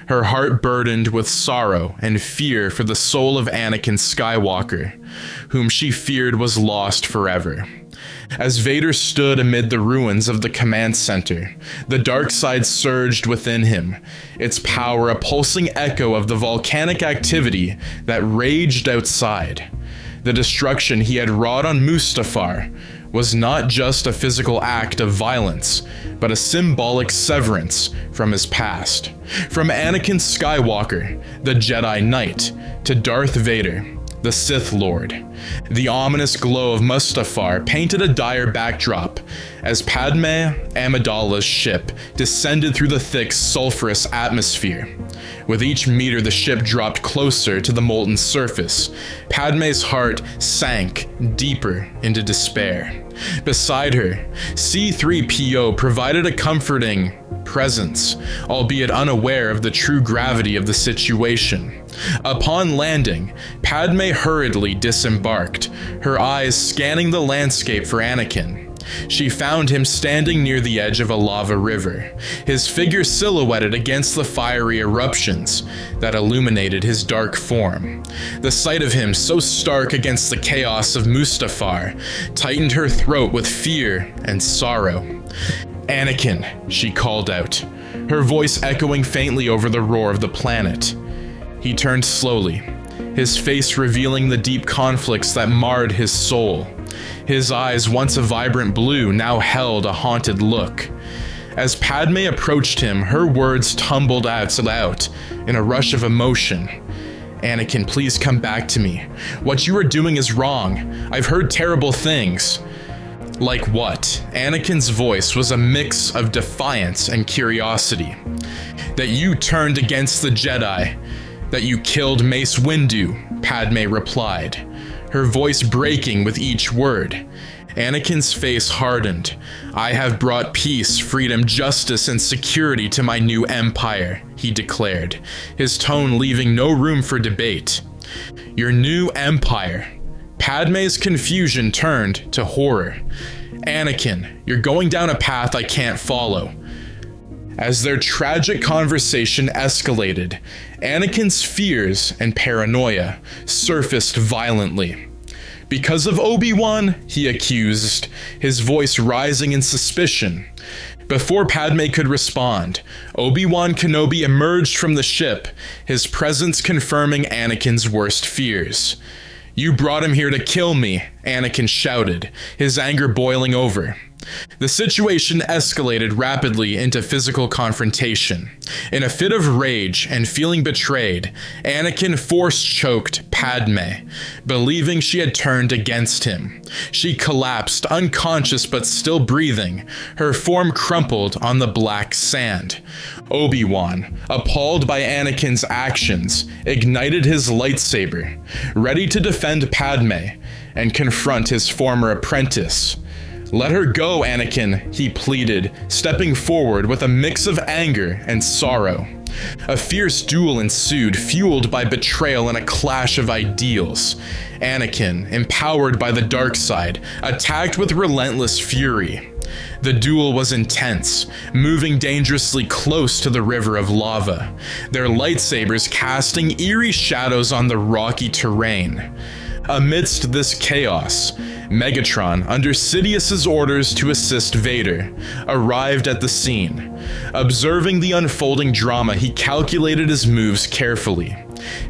her heart burdened with sorrow and fear for the soul of Anakin Skywalker, whom she feared was lost forever. As Vader stood amid the ruins of the command center, the dark side surged within him, its power a pulsing echo of the volcanic activity that raged outside. The destruction he had wrought on Mustafar was not just a physical act of violence, but a symbolic severance from his past. From Anakin Skywalker, the Jedi Knight, to Darth Vader, the Sith Lord. The ominous glow of Mustafar painted a dire backdrop as Padme Amidala's ship descended through the thick, sulfurous atmosphere. With each meter the ship dropped closer to the molten surface, Padme's heart sank deeper into despair. Beside her, C-3PO provided a comforting presence, albeit unaware of the true gravity of the situation. Upon landing, Padme hurriedly disembarked, her eyes scanning the landscape for Anakin. She found him standing near the edge of a lava river, his figure silhouetted against the fiery eruptions that illuminated his dark form. The sight of him, so stark against the chaos of Mustafar, tightened her throat with fear and sorrow. "Anakin," she called out, her voice echoing faintly over the roar of the planet. He turned slowly, his face revealing the deep conflicts that marred his soul. His eyes, once a vibrant blue, now held a haunted look. As Padme approached him, her words tumbled out in a rush of emotion. "Anakin, please come back to me. What you are doing is wrong. I've heard terrible things." "Like what?" Anakin's voice was a mix of defiance and curiosity. "That you turned against the Jedi. That you killed Mace Windu," Padme replied, her voice breaking with each word. Anakin's face hardened. "I have brought peace, freedom, justice, and security to my new empire," he declared, his tone leaving no room for debate. "Your new empire?" Padme's confusion turned to horror. "Anakin, you're going down a path I can't follow." As their tragic conversation escalated, Anakin's fears and paranoia surfaced violently. "Because of Obi-Wan?" he accused, his voice rising in suspicion. Before Padme could respond, Obi-Wan Kenobi emerged from the ship, his presence confirming Anakin's worst fears. "You brought him here to kill me," Anakin shouted, his anger boiling over. The situation escalated rapidly into physical confrontation. In a fit of rage and feeling betrayed, Anakin force-choked Padme, believing she had turned against him. She collapsed, unconscious but still breathing, her form crumpled on the black sand. Obi-Wan, appalled by Anakin's actions, ignited his lightsaber, ready to defend Padme and confront his former apprentice. "Let her go, Anakin," he pleaded, stepping forward with a mix of anger and sorrow. A fierce duel ensued, fueled by betrayal and a clash of ideals. Anakin, empowered by the dark side, attacked with relentless fury. The duel was intense, moving dangerously close to the river of lava, their lightsabers casting eerie shadows on the rocky terrain. Amidst this chaos, Megatron, under Sidious's orders to assist Vader, arrived at the scene. Observing the unfolding drama, he calculated his moves carefully.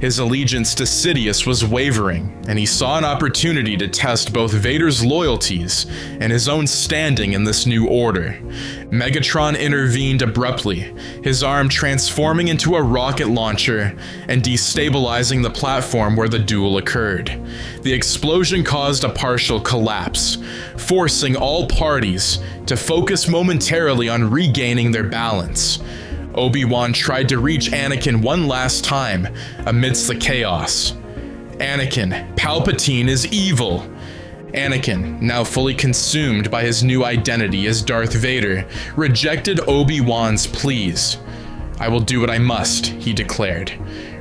His allegiance to Sidious was wavering, and he saw an opportunity to test both Vader's loyalties and his own standing in this new order. Megatron intervened abruptly, his arm transforming into a rocket launcher and destabilizing the platform where the duel occurred. The explosion caused a partial collapse, forcing all parties to focus momentarily on regaining their balance. Obi-Wan tried to reach Anakin one last time amidst the chaos. Anakin, Palpatine is evil. Anakin, now fully consumed by his new identity as Darth Vader, rejected Obi-Wan's pleas. "I will do what I must," he declared,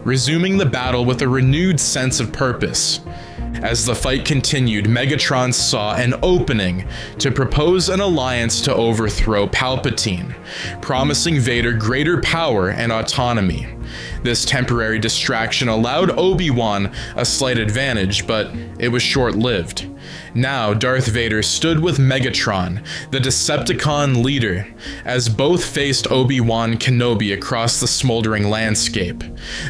resuming the battle with a renewed sense of purpose. As the fight continued, Megatron saw an opening to propose an alliance to overthrow Palpatine, promising Vader greater power and autonomy. This temporary distraction allowed Obi-Wan a slight advantage, but it was short-lived. Now Darth Vader stood with Megatron, the Decepticon leader, as both faced Obi-Wan Kenobi across the smoldering landscape.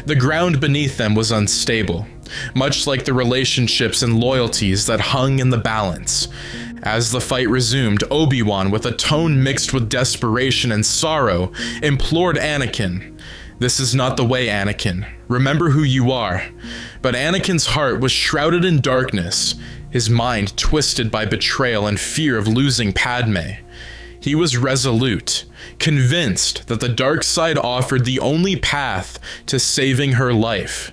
The ground beneath them was unstable, much like the relationships and loyalties that hung in the balance. As the fight resumed, Obi-Wan, with a tone mixed with desperation and sorrow, implored Anakin, "This is not the way, Anakin. Remember who you are." But Anakin's heart was shrouded in darkness, his mind twisted by betrayal and fear of losing Padme. He was resolute, convinced that the dark side offered the only path to saving her life.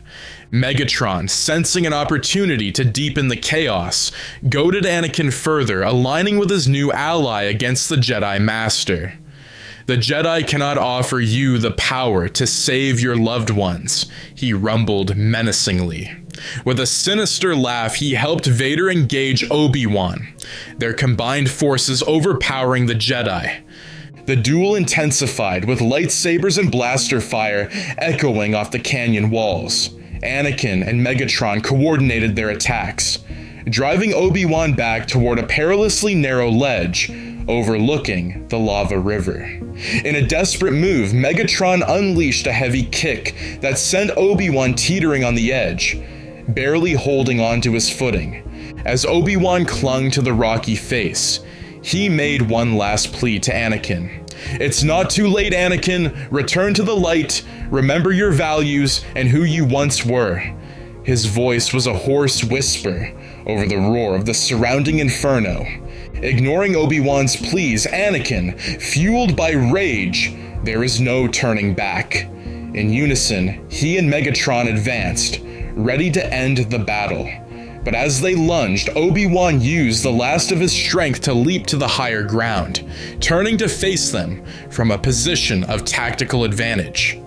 Megatron, sensing an opportunity to deepen the chaos, goaded Anakin further, aligning with his new ally against the Jedi Master. "The Jedi cannot offer you the power to save your loved ones," he rumbled menacingly. With a sinister laugh, he helped Vader engage Obi-Wan, their combined forces overpowering the Jedi. The duel intensified, with lightsabers and blaster fire echoing off the canyon walls. Anakin and Megatron coordinated their attacks, driving Obi-Wan back toward a perilously narrow ledge overlooking the lava river. In a desperate move, Megatron unleashed a heavy kick that sent Obi-Wan teetering on the edge, barely holding onto his footing. As Obi-Wan clung to the rocky face, he made one last plea to Anakin. "It's not too late, Anakin. Return to the light. Remember your values and who you once were." His voice was a hoarse whisper over the roar of the surrounding inferno. Ignoring Obi-Wan's pleas, Anakin, fueled by rage, there is no turning back. In unison, he and Megatron advanced, ready to end the battle. But as they lunged, Obi-Wan used the last of his strength to leap to the higher ground, turning to face them from a position of tactical advantage.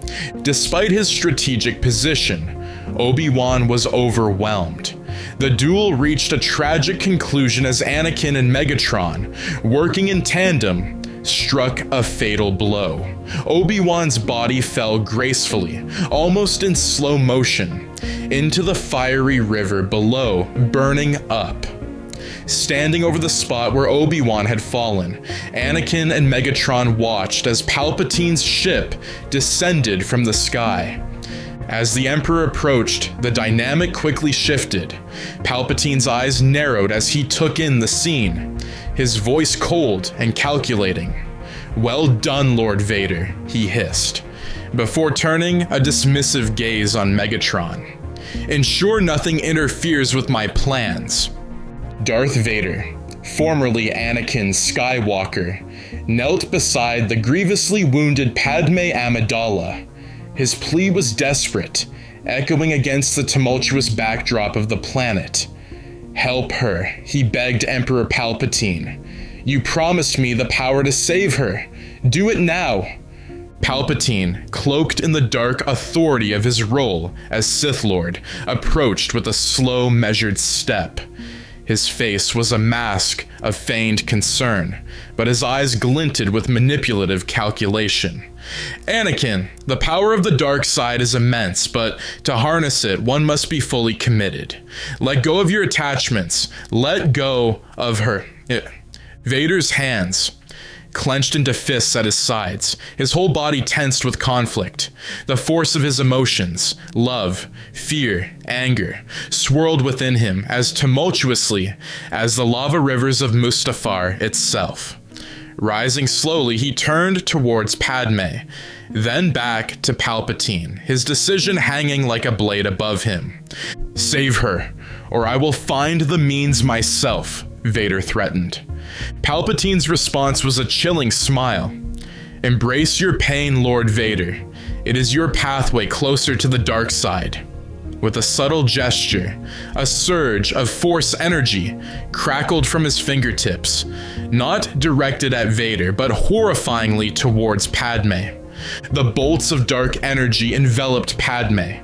Despite his strategic position, Obi-Wan was overwhelmed. The duel reached a tragic conclusion as Anakin and Megatron, working in tandem, struck a fatal blow. Obi-Wan's body fell gracefully, almost in slow motion, into the fiery river below, burning up. Standing over the spot where Obi-Wan had fallen, Anakin and Megatron watched as Palpatine's ship descended from the sky. As the Emperor approached, the dynamic quickly shifted. Palpatine's eyes narrowed as he took in the scene, his voice cold and calculating. "Well done, Lord Vader," he hissed, before turning a dismissive gaze on Megatron. "Ensure nothing interferes with my plans." Darth Vader, formerly Anakin Skywalker, knelt beside the grievously wounded Padme Amidala. His plea was desperate, echoing against the tumultuous backdrop of the planet. "Help her," he begged Emperor Palpatine. "You promised me the power to save her. Do it now." Palpatine, cloaked in the dark authority of his role as Sith Lord, approached with a slow, measured step. His face was a mask of feigned concern, but his eyes glinted with manipulative calculation. "Anakin, the power of the dark side is immense, but to harness it, one must be fully committed. Let go of your attachments. Let go of her." Vader's hands clenched into fists at his sides, his whole body tensed with conflict. The force of his emotions, love, fear, anger, swirled within him as tumultuously as the lava rivers of Mustafar itself. Rising slowly, he turned towards Padme, then back to Palpatine, his decision hanging like a blade above him. "Save her, or I will find the means myself," Vader threatened. Palpatine's response was a chilling smile. "Embrace your pain, Lord Vader. It is your pathway closer to the dark side." With a subtle gesture, a surge of Force energy crackled from his fingertips, not directed at Vader, but horrifyingly towards Padme. The bolts of dark energy enveloped Padme,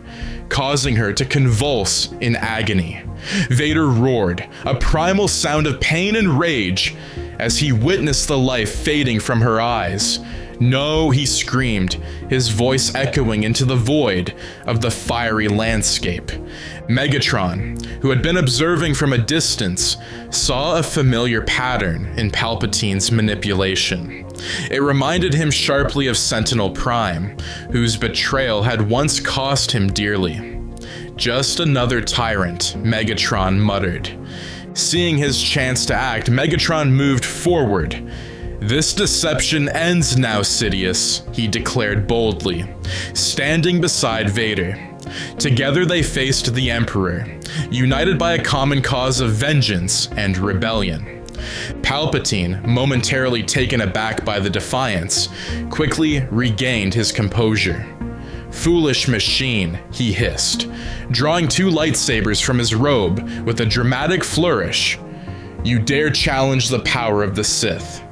causing her to convulse in agony. Vader roared, a primal sound of pain and rage, as he witnessed the life fading from her eyes. "No," he screamed, his voice echoing into the void of the fiery landscape. Megatron, who had been observing from a distance, saw a familiar pattern in Palpatine's manipulation. It reminded him sharply of Sentinel Prime, whose betrayal had once cost him dearly. "Just another tyrant," Megatron muttered. Seeing his chance to act, Megatron moved forward. "This deception ends now, Sidious," he declared boldly, standing beside Vader. Together they faced the Emperor, united by a common cause of vengeance and rebellion. Palpatine, momentarily taken aback by the defiance, quickly regained his composure. "Foolish machine," he hissed, drawing two lightsabers from his robe with a dramatic flourish. "You dare challenge the power of the Sith."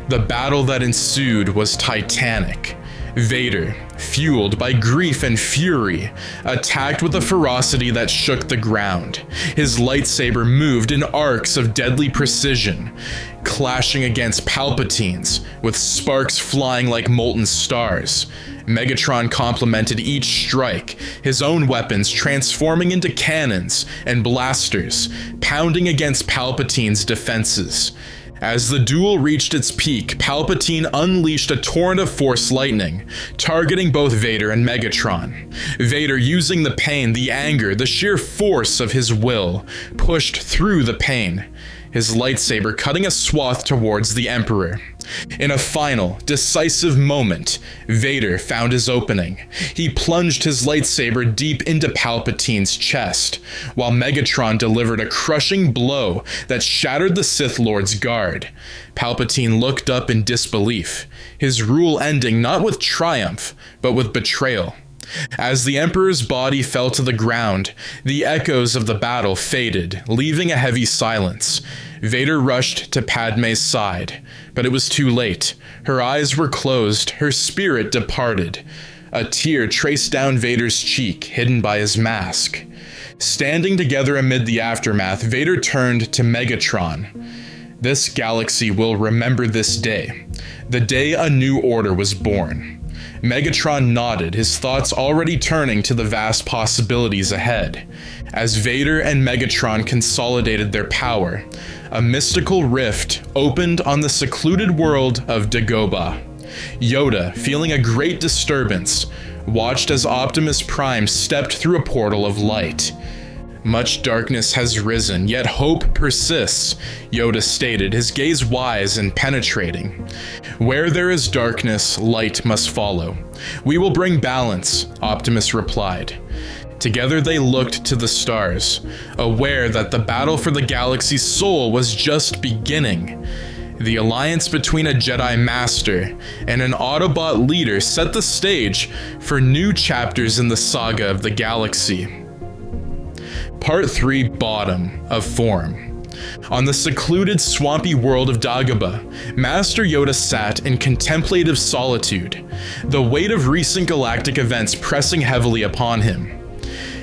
The battle that ensued was titanic. Vader, fueled by grief and fury, attacked with a ferocity that shook the ground. His lightsaber moved in arcs of deadly precision, clashing against Palpatine's, with sparks flying like molten stars. Megatron complemented each strike, his own weapons transforming into cannons and blasters, pounding against Palpatine's defenses. As the duel reached its peak, Palpatine unleashed a torrent of Force lightning, targeting both Vader and Megatron. Vader, using the pain, the anger, the sheer force of his will, pushed through the pain, his lightsaber cutting a swath towards the Emperor. In a final, decisive moment, Vader found his opening. He plunged his lightsaber deep into Palpatine's chest, while Megatron delivered a crushing blow that shattered the Sith Lord's guard. Palpatine looked up in disbelief, his rule ending not with triumph, but with betrayal. As the Emperor's body fell to the ground, the echoes of the battle faded, leaving a heavy silence. Vader rushed to Padme's side, but it was too late. Her eyes were closed, her spirit departed. A tear traced down Vader's cheek, hidden by his mask. Standing together amid the aftermath, Vader turned to Megatron. "This galaxy will remember this day, the day a new order was born." Megatron nodded, his thoughts already turning to the vast possibilities ahead. As Vader and Megatron consolidated their power, a mystical rift opened on the secluded world of Dagobah. Yoda, feeling a great disturbance, watched as Optimus Prime stepped through a portal of light. "Much darkness has risen, yet hope persists," Yoda stated, his gaze wise and penetrating. "Where there is darkness, light must follow. We will bring balance," Optimus replied. Together they looked to the stars, aware that the battle for the galaxy's soul was just beginning. The alliance between a Jedi Master and an Autobot leader set the stage for new chapters in the saga of the galaxy. Part 3, Bottom of Form. On the secluded, swampy world of Dagobah, Master Yoda sat in contemplative solitude, the weight of recent galactic events pressing heavily upon him.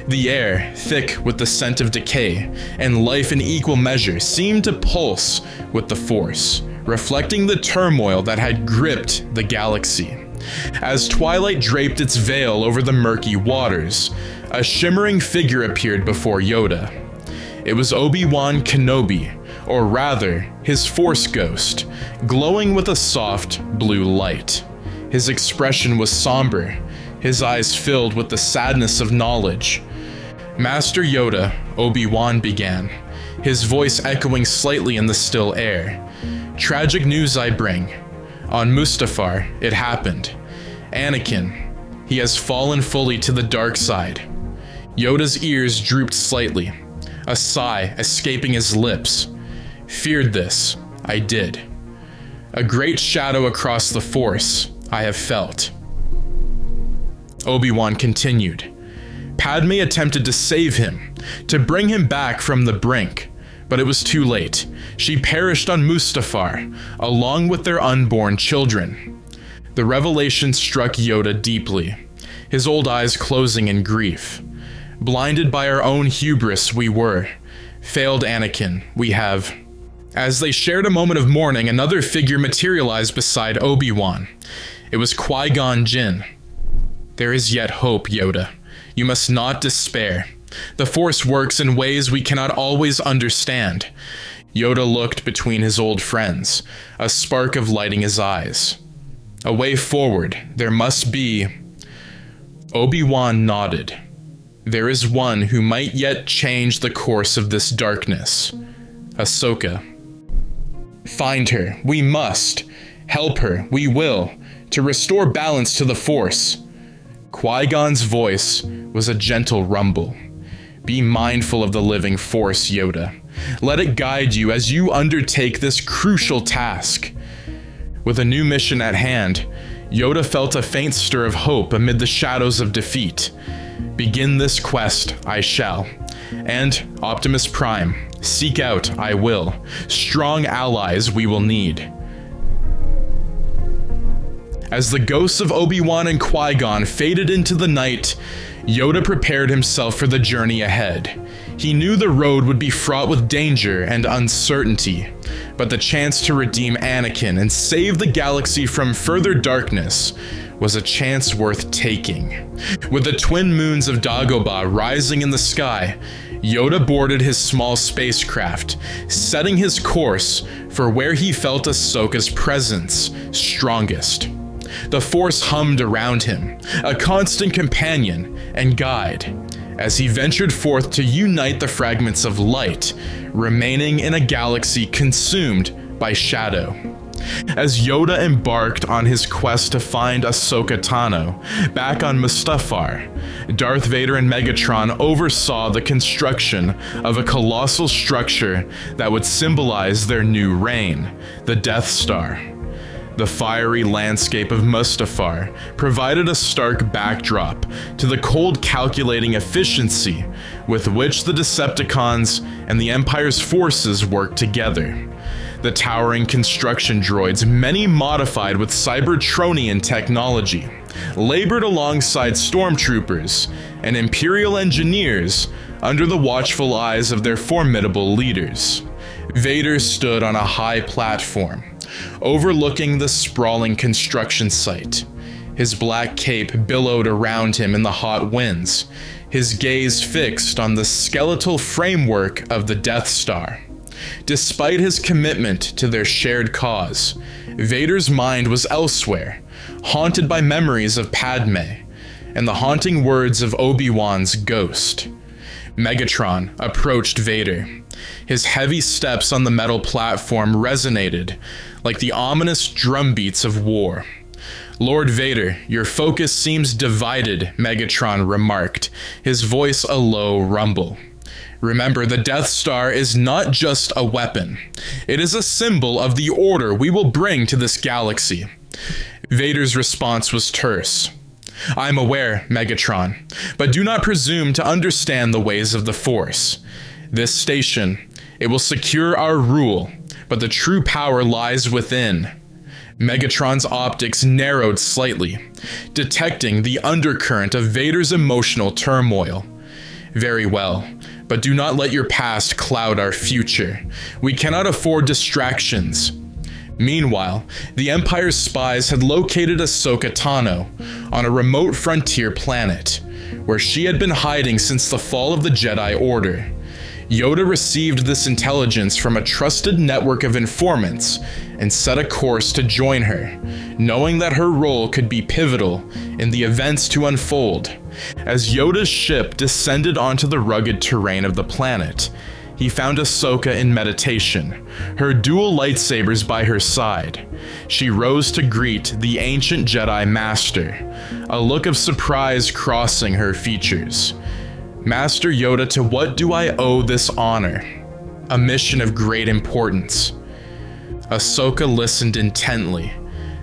The air, thick with the scent of decay, and life in equal measure, seemed to pulse with the Force, reflecting the turmoil that had gripped the galaxy. As twilight draped its veil over the murky waters, a shimmering figure appeared before Yoda. It was Obi-Wan Kenobi, or rather, his Force ghost, glowing with a soft blue light. His expression was somber, his eyes filled with the sadness of knowledge. "Master Yoda," Obi-Wan began, his voice echoing slightly in the still air. "Tragic news I bring. On Mustafar, it happened. Anakin, he has fallen fully to the dark side." Yoda's ears drooped slightly, a sigh escaping his lips. "Feared this, I did. A great shadow across the Force, I have felt." Obi-Wan continued. "Padme attempted to save him, to bring him back from the brink, but it was too late. She perished on Mustafar, along with their unborn children." The revelation struck Yoda deeply, his old eyes closing in grief. "Blinded by our own hubris we were. Failed Anakin, we have." As they shared a moment of mourning, another figure materialized beside Obi-Wan. It was Qui-Gon Jinn. "There is yet hope, Yoda. You must not despair. The Force works in ways we cannot always understand." Yoda looked between his old friends, a spark of light in his eyes. "A way forward, there must be." Obi-Wan nodded. "There is one who might yet change the course of this darkness. Ahsoka. Find her, we must. Help her, we will, to restore balance to the Force." Qui-Gon's voice was a gentle rumble. "Be mindful of the living Force, Yoda. Let it guide you as you undertake this crucial task." With a new mission at hand, Yoda felt a faint stir of hope amid the shadows of defeat. "Begin this quest, I shall. And, Optimus Prime, seek out, I will. Strong allies we will need." As the ghosts of Obi-Wan and Qui-Gon faded into the night, Yoda prepared himself for the journey ahead. He knew the road would be fraught with danger and uncertainty, but the chance to redeem Anakin and save the galaxy from further darkness was a chance worth taking. With the twin moons of Dagobah rising in the sky, Yoda boarded his small spacecraft, setting his course for where he felt Ahsoka's presence strongest. The Force hummed around him, a constant companion and guide, as he ventured forth to unite the fragments of light remaining in a galaxy consumed by shadow. As Yoda embarked on his quest to find Ahsoka Tano back on Mustafar, Darth Vader and Megatron oversaw the construction of a colossal structure that would symbolize their new reign, the Death Star. The fiery landscape of Mustafar provided a stark backdrop to the cold, calculating efficiency with which the Decepticons and the Empire's forces worked together. The towering construction droids, many modified with Cybertronian technology, labored alongside stormtroopers and Imperial engineers under the watchful eyes of their formidable leaders. Vader stood on a high platform, overlooking the sprawling construction site. His black cape billowed around him in the hot winds, his gaze fixed on the skeletal framework of the Death Star. Despite his commitment to their shared cause, Vader's mind was elsewhere, haunted by memories of Padme and the haunting words of Obi-Wan's ghost. Megatron approached Vader. His heavy steps on the metal platform resonated like the ominous drumbeats of war. "Lord Vader, your focus seems divided," Megatron remarked, his voice a low rumble. "Remember, the Death Star is not just a weapon. It is a symbol of the order we will bring to this galaxy." Vader's response was terse. "I'm aware, Megatron, but do not presume to understand the ways of the Force. This station, it will secure our rule, but the true power lies within." Megatron's optics narrowed slightly, detecting the undercurrent of Vader's emotional turmoil. "Very well, but do not let your past cloud our future. We cannot afford distractions." Meanwhile, the Empire's spies had located Ahsoka Tano on a remote frontier planet, where she had been hiding since the fall of the Jedi Order. Yoda received this intelligence from a trusted network of informants and set a course to join her, knowing that her role could be pivotal in the events to unfold. As Yoda's ship descended onto the rugged terrain of the planet, he found Ahsoka in meditation, her dual lightsabers by her side. She rose to greet the ancient Jedi Master, a look of surprise crossing her features. "Master Yoda, to what do I owe this honor? A mission of great importance." Ahsoka listened intently,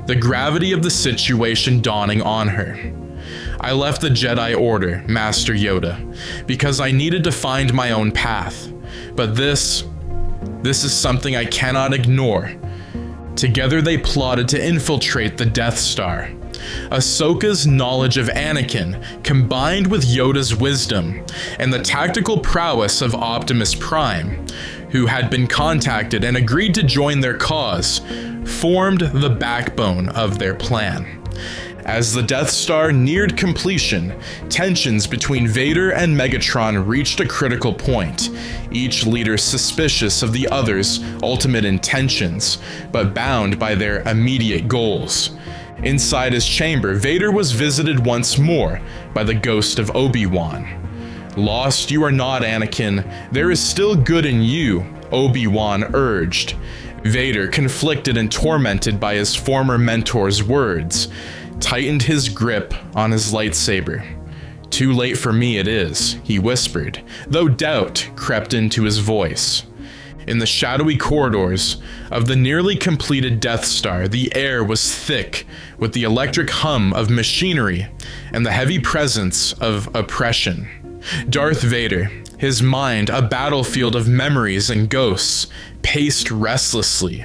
the gravity of the situation dawning on her. "I left the Jedi Order, Master Yoda, because I needed to find my own path. But this is something I cannot ignore." Together they plotted to infiltrate the Death Star. Ahsoka's knowledge of Anakin, combined with Yoda's wisdom and the tactical prowess of Optimus Prime, who had been contacted and agreed to join their cause, formed the backbone of their plan. As the Death Star neared completion, tensions between Vader and Megatron reached a critical point, each leader suspicious of the other's ultimate intentions, but bound by their immediate goals. Inside his chamber, Vader was visited once more by the ghost of Obi-Wan. "Lost you are not, Anakin. There is still good in you," Obi-Wan urged. Vader, conflicted and tormented by his former mentor's words, tightened his grip on his lightsaber. "Too late for me it is," he whispered, though doubt crept into his voice. In the shadowy corridors of the nearly completed Death Star, the air was thick with the electric hum of machinery and the heavy presence of oppression. Darth Vader, his mind a battlefield of memories and ghosts, paced restlessly.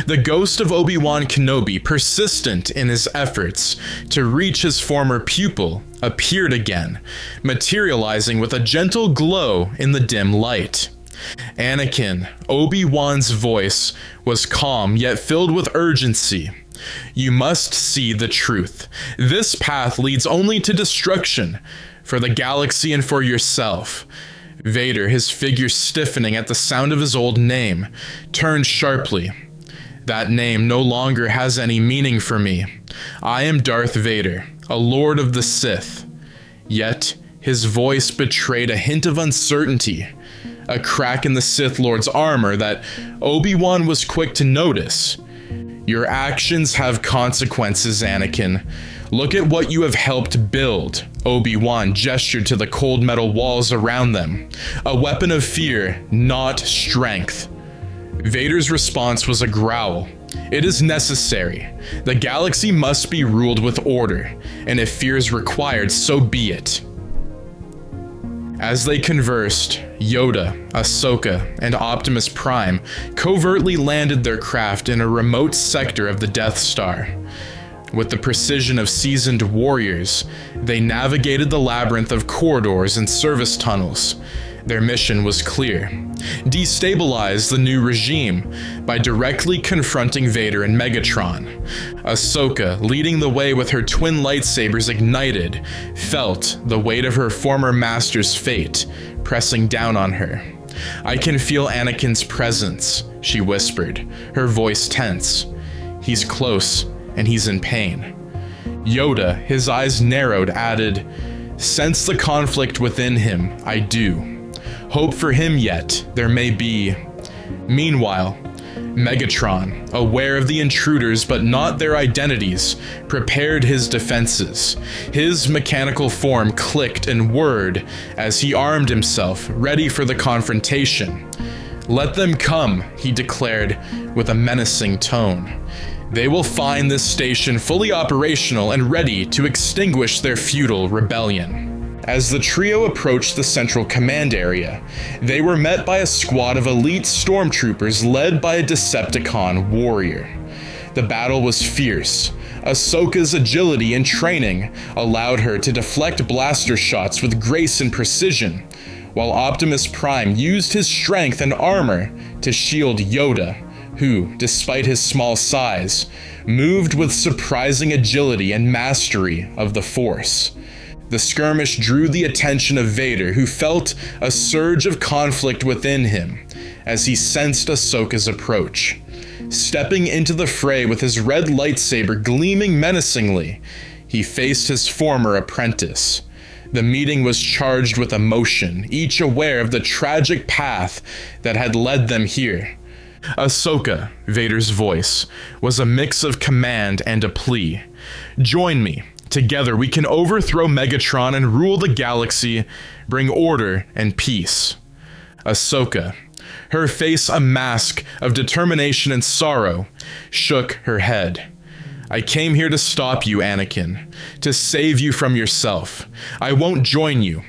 The ghost of Obi-Wan Kenobi, persistent in his efforts to reach his former pupil, appeared again, materializing with a gentle glow in the dim light. "Anakin," Obi-Wan's voice was calm yet filled with urgency. "You must see the truth. This path leads only to destruction, for the galaxy and for yourself." Vader, his figure stiffening at the sound of his old name, turned sharply. "That name no longer has any meaning for me. I am Darth Vader, a Lord of the Sith." Yet, his voice betrayed a hint of uncertainty, a crack in the Sith Lord's armor that Obi-Wan was quick to notice. "Your actions have consequences, Anakin. Look at what you have helped build." Obi-Wan gestured to the cold metal walls around them. "A weapon of fear, not strength." Vader's response was a growl. "It is necessary. The galaxy must be ruled with order, and if fear is required, so be it." As they conversed, Yoda, Ahsoka, and Optimus Prime covertly landed their craft in a remote sector of the Death Star. With the precision of seasoned warriors, they navigated the labyrinth of corridors and service tunnels. Their mission was clear: destabilize the new regime by directly confronting Vader and Megatron. Ahsoka, leading the way with her twin lightsabers ignited, felt the weight of her former master's fate pressing down on her. "I can feel Anakin's presence," she whispered, her voice tense. "He's close, and he's in pain." Yoda, his eyes narrowed, added, "Sense the conflict within him, I do. Hope for him yet, there may be." Meanwhile, Megatron, aware of the intruders but not their identities, prepared his defenses. His mechanical form clicked and whirred as he armed himself, ready for the confrontation. "Let them come," he declared with a menacing tone. "They will find this station fully operational and ready to extinguish their futile rebellion." As the trio approached the central command area, they were met by a squad of elite stormtroopers led by a Decepticon warrior. The battle was fierce. Ahsoka's agility and training allowed her to deflect blaster shots with grace and precision, while Optimus Prime used his strength and armor to shield Yoda, who, despite his small size, moved with surprising agility and mastery of the Force. The skirmish drew the attention of Vader, who felt a surge of conflict within him as he sensed Ahsoka's approach. Stepping into the fray with his red lightsaber gleaming menacingly, he faced his former apprentice. The meeting was charged with emotion, each aware of the tragic path that had led them here. Ahsoka, Vader's voice, was a mix of command and a plea. Join me. Together we can overthrow Megatron and rule the galaxy, bring order and peace. Ahsoka, her face a mask of determination and sorrow, shook her head. I came here to stop you, Anakin, to save you from yourself. I won't join you.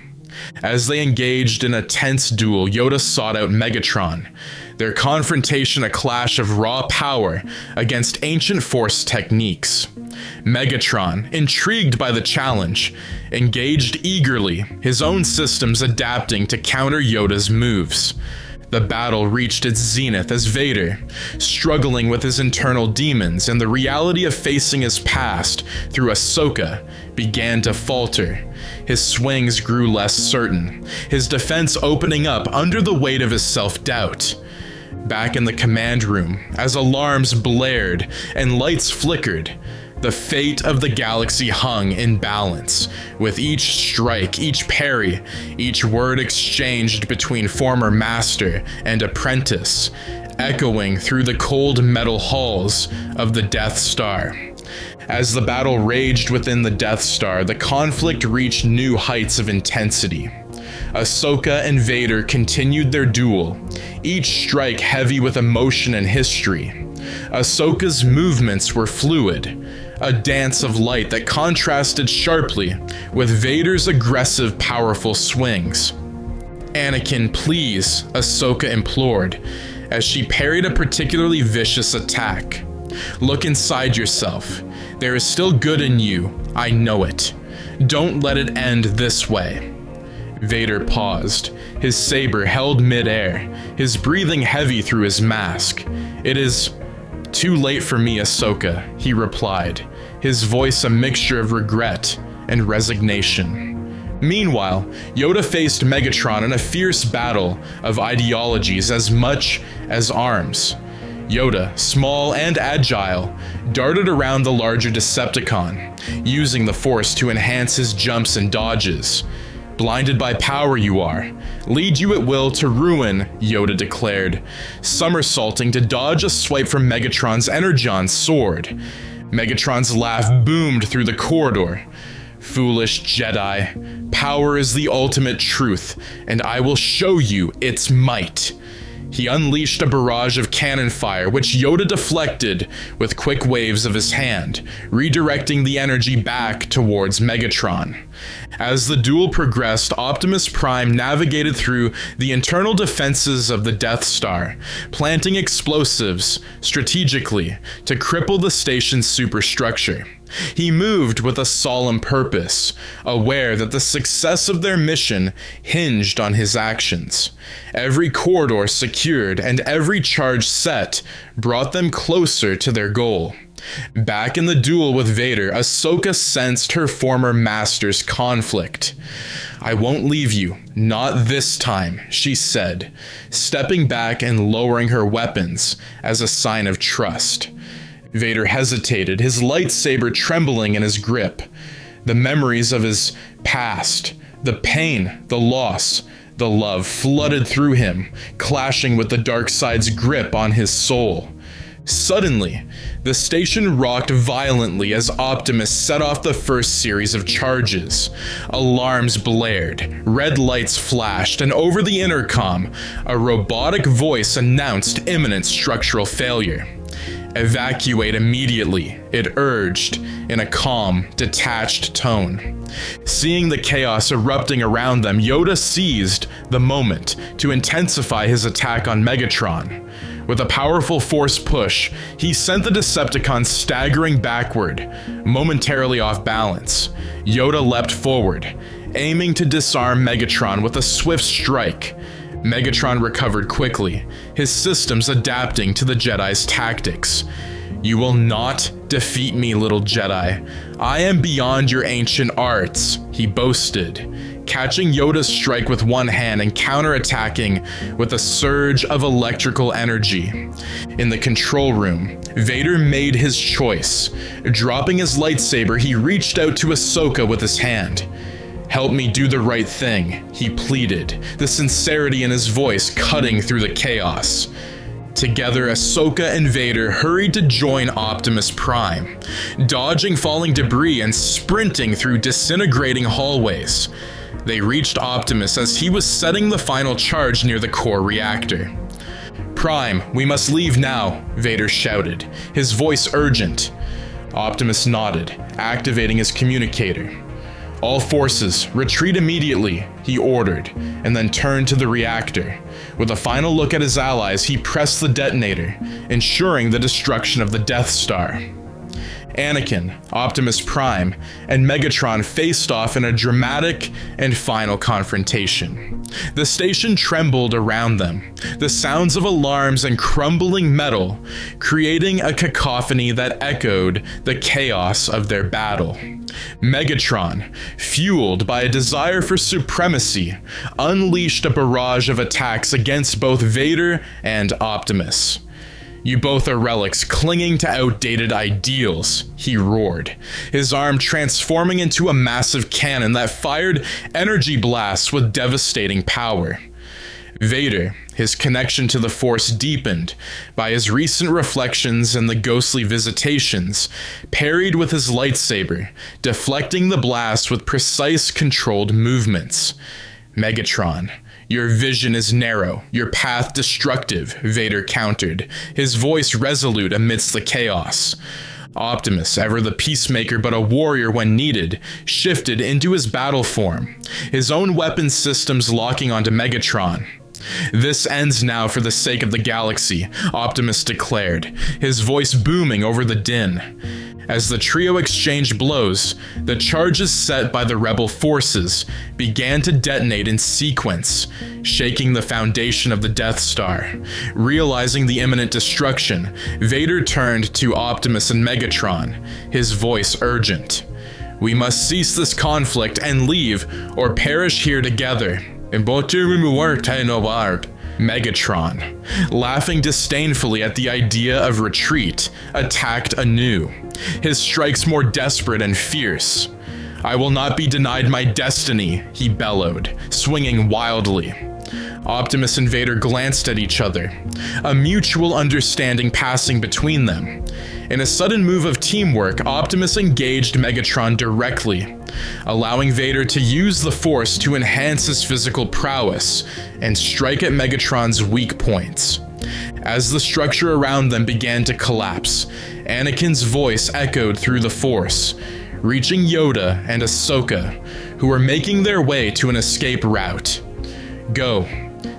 As they engaged in a tense duel, Yoda sought out Megatron, their confrontation a clash of raw power against ancient Force techniques. Megatron, intrigued by the challenge, engaged eagerly, his own systems adapting to counter Yoda's moves. The battle reached its zenith as Vader, struggling with his internal demons and the reality of facing his past through Ahsoka, began to falter. His swings grew less certain, his defense opening up under the weight of his self-doubt. Back in the command room, as alarms blared and lights flickered, the fate of the galaxy hung in balance, with each strike, each parry, each word exchanged between former master and apprentice, echoing through the cold metal halls of the Death Star. As the battle raged within the Death Star, the conflict reached new heights of intensity. Ahsoka and Vader continued their duel, each strike heavy with emotion and history. Ahsoka's movements were fluid, a dance of light that contrasted sharply with Vader's aggressive, powerful swings. Anakin, please, Ahsoka implored, as she parried a particularly vicious attack. Look inside yourself. There is still good in you, I know it. Don't let it end this way. Vader paused, his saber held mid-air, his breathing heavy through his mask. It is too late for me, Ahsoka, he replied, his voice a mixture of regret and resignation. Meanwhile, Yoda faced Megatron in a fierce battle of ideologies as much as arms. Yoda, small and agile, darted around the larger Decepticon, using the Force to enhance his jumps and dodges. Blinded by power you are. Lead you at will to ruin, Yoda declared, somersaulting to dodge a swipe from Megatron's Energon sword. Megatron's laugh boomed through the corridor. Foolish Jedi, power is the ultimate truth, and I will show you its might. He unleashed a barrage of cannon fire, which Yoda deflected with quick waves of his hand, redirecting the energy back towards Megatron. As the duel progressed, Optimus Prime navigated through the internal defenses of the Death Star, planting explosives strategically to cripple the station's superstructure. He moved with a solemn purpose, aware that the success of their mission hinged on his actions. Every corridor secured and every charge set brought them closer to their goal. Back in the duel with Vader, Ahsoka sensed her former master's conflict. I won't leave you, not this time, she said, stepping back and lowering her weapons as a sign of trust. Vader hesitated, his lightsaber trembling in his grip. The memories of his past, the pain, the loss, the love flooded through him, clashing with the dark side's grip on his soul. Suddenly, the station rocked violently as Optimus set off the first series of charges. Alarms blared, red lights flashed, and over the intercom, a robotic voice announced imminent structural failure. Evacuate immediately, it urged, in a calm, detached tone. Seeing the chaos erupting around them, Yoda seized the moment to intensify his attack on Megatron. With a powerful Force push, he sent the Decepticons staggering backward, momentarily off balance. Yoda leapt forward, aiming to disarm Megatron with a swift strike. Megatron recovered quickly, his systems adapting to the Jedi's tactics. You will not defeat me, little Jedi. I am beyond your ancient arts, he boasted, catching Yoda's strike with one hand and counterattacking with a surge of electrical energy. In the control room, Vader made his choice. Dropping his lightsaber, he reached out to Ahsoka with his hand. "Help me do the right thing," he pleaded, the sincerity in his voice cutting through the chaos. Together, Ahsoka and Vader hurried to join Optimus Prime, dodging falling debris and sprinting through disintegrating hallways. They reached Optimus as he was setting the final charge near the core reactor. "Prime, we must leave now," Vader shouted, his voice urgent. Optimus nodded, activating his communicator. "All forces, retreat immediately," he ordered, and then turned to the reactor. With a final look at his allies, he pressed the detonator, ensuring the destruction of the Death Star. Anakin, Optimus Prime, and Megatron faced off in a dramatic and final confrontation. The station trembled around them, the sounds of alarms and crumbling metal creating a cacophony that echoed the chaos of their battle. Megatron, fueled by a desire for supremacy, unleashed a barrage of attacks against both Vader and Optimus. "You both are relics clinging to outdated ideals," he roared, his arm transforming into a massive cannon that fired energy blasts with devastating power. Vader, his connection to the Force deepened by his recent reflections and the ghostly visitations, parried with his lightsaber, deflecting the blast with precise, controlled movements. Megatron, "Your vision is narrow, your path destructive," Vader countered, his voice resolute amidst the chaos. Optimus, ever the peacemaker but a warrior when needed, shifted into his battle form, his own weapon systems locking onto Megatron. "This ends now for the sake of the galaxy," Optimus declared, his voice booming over the din. As the trio exchanged blows, the charges set by the rebel forces began to detonate in sequence, shaking the foundation of the Death Star. Realizing the imminent destruction, Vader turned to Optimus and Megatron, his voice urgent. "We must cease this conflict and leave, or perish here together." Megatron, laughing disdainfully at the idea of retreat, attacked anew, his strikes more desperate and fierce. "I will not be denied my destiny," he bellowed, swinging wildly. Optimus and Vader glanced at each other, a mutual understanding passing between them. In a sudden move of teamwork, Optimus engaged Megatron directly, allowing Vader to use the Force to enhance his physical prowess and strike at Megatron's weak points. As the structure around them began to collapse, Anakin's voice echoed through the Force, reaching Yoda and Ahsoka, who were making their way to an escape route. "Go.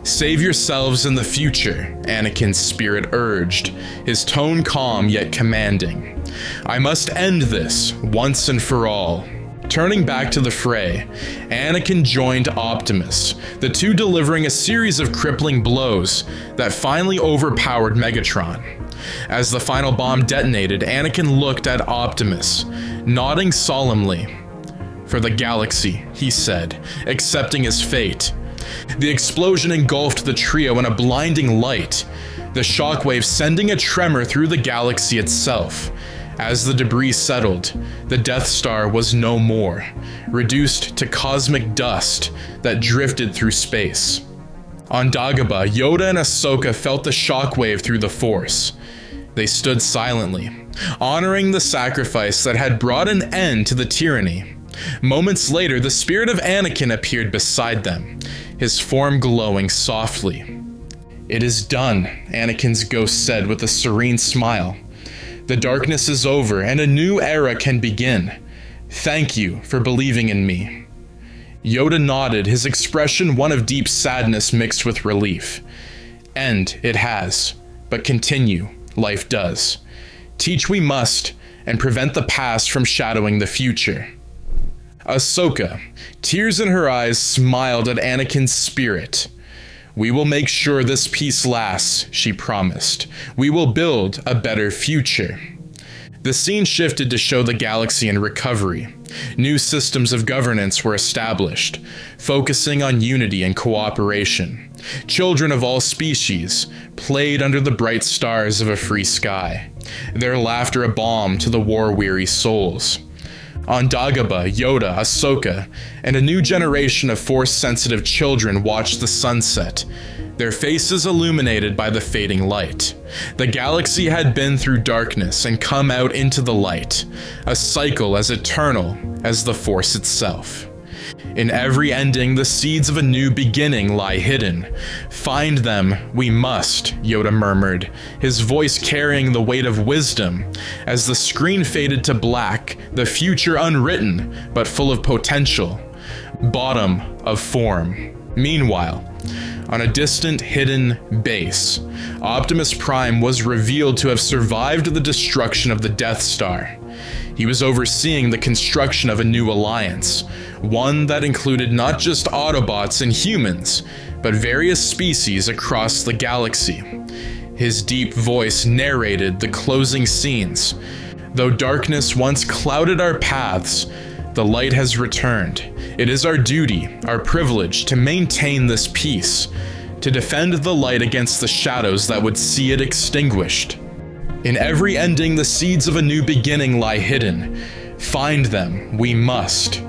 Save yourselves in the future," Anakin's spirit urged, his tone calm yet commanding. "I must end this, once and for all." Turning back to the fray, Anakin joined Optimus, the two delivering a series of crippling blows that finally overpowered Megatron. As the final bomb detonated, Anakin looked at Optimus, nodding solemnly. "For the galaxy," he said, accepting his fate. The explosion engulfed the trio in a blinding light, the shockwave sending a tremor through the galaxy itself. As the debris settled, the Death Star was no more, reduced to cosmic dust that drifted through space. On Dagobah, Yoda and Ahsoka felt the shockwave through the Force. They stood silently, honoring the sacrifice that had brought an end to the tyranny. Moments later, the spirit of Anakin appeared beside them, his form glowing softly. "It is done," Anakin's ghost said with a serene smile. "The darkness is over and a new era can begin. Thank you for believing in me." Yoda nodded, his expression one of deep sadness mixed with relief. "End it has, but continue, life does. Teach we must, and prevent the past from shadowing the future." Ahsoka, tears in her eyes, smiled at Anakin's spirit. "We will make sure this peace lasts," she promised. "We will build a better future." The scene shifted to show the galaxy in recovery. New systems of governance were established, focusing on unity and cooperation. Children of all species played under the bright stars of a free sky, their laughter a balm to the war-weary souls. On Dagobah, Yoda, Ahsoka, and a new generation of Force-sensitive children watched the sunset, their faces illuminated by the fading light. The galaxy had been through darkness and come out into the light, a cycle as eternal as the Force itself. In every ending, the seeds of a new beginning lie hidden. Find them, we must, Yoda murmured, his voice carrying the weight of wisdom. As the screen faded to black, the future unwritten, but full of potential. Bottom of form. Meanwhile, on a distant, hidden base, Optimus Prime was revealed to have survived the destruction of the Death Star. He was overseeing the construction of a new alliance, one that included not just Autobots and humans, but various species across the galaxy. His deep voice narrated the closing scenes. Though darkness once clouded our paths, the light has returned. It is our duty, our privilege, to maintain this peace, to defend the light against the shadows that would see it extinguished. In every ending, the seeds of a new beginning lie hidden. Find them, we must.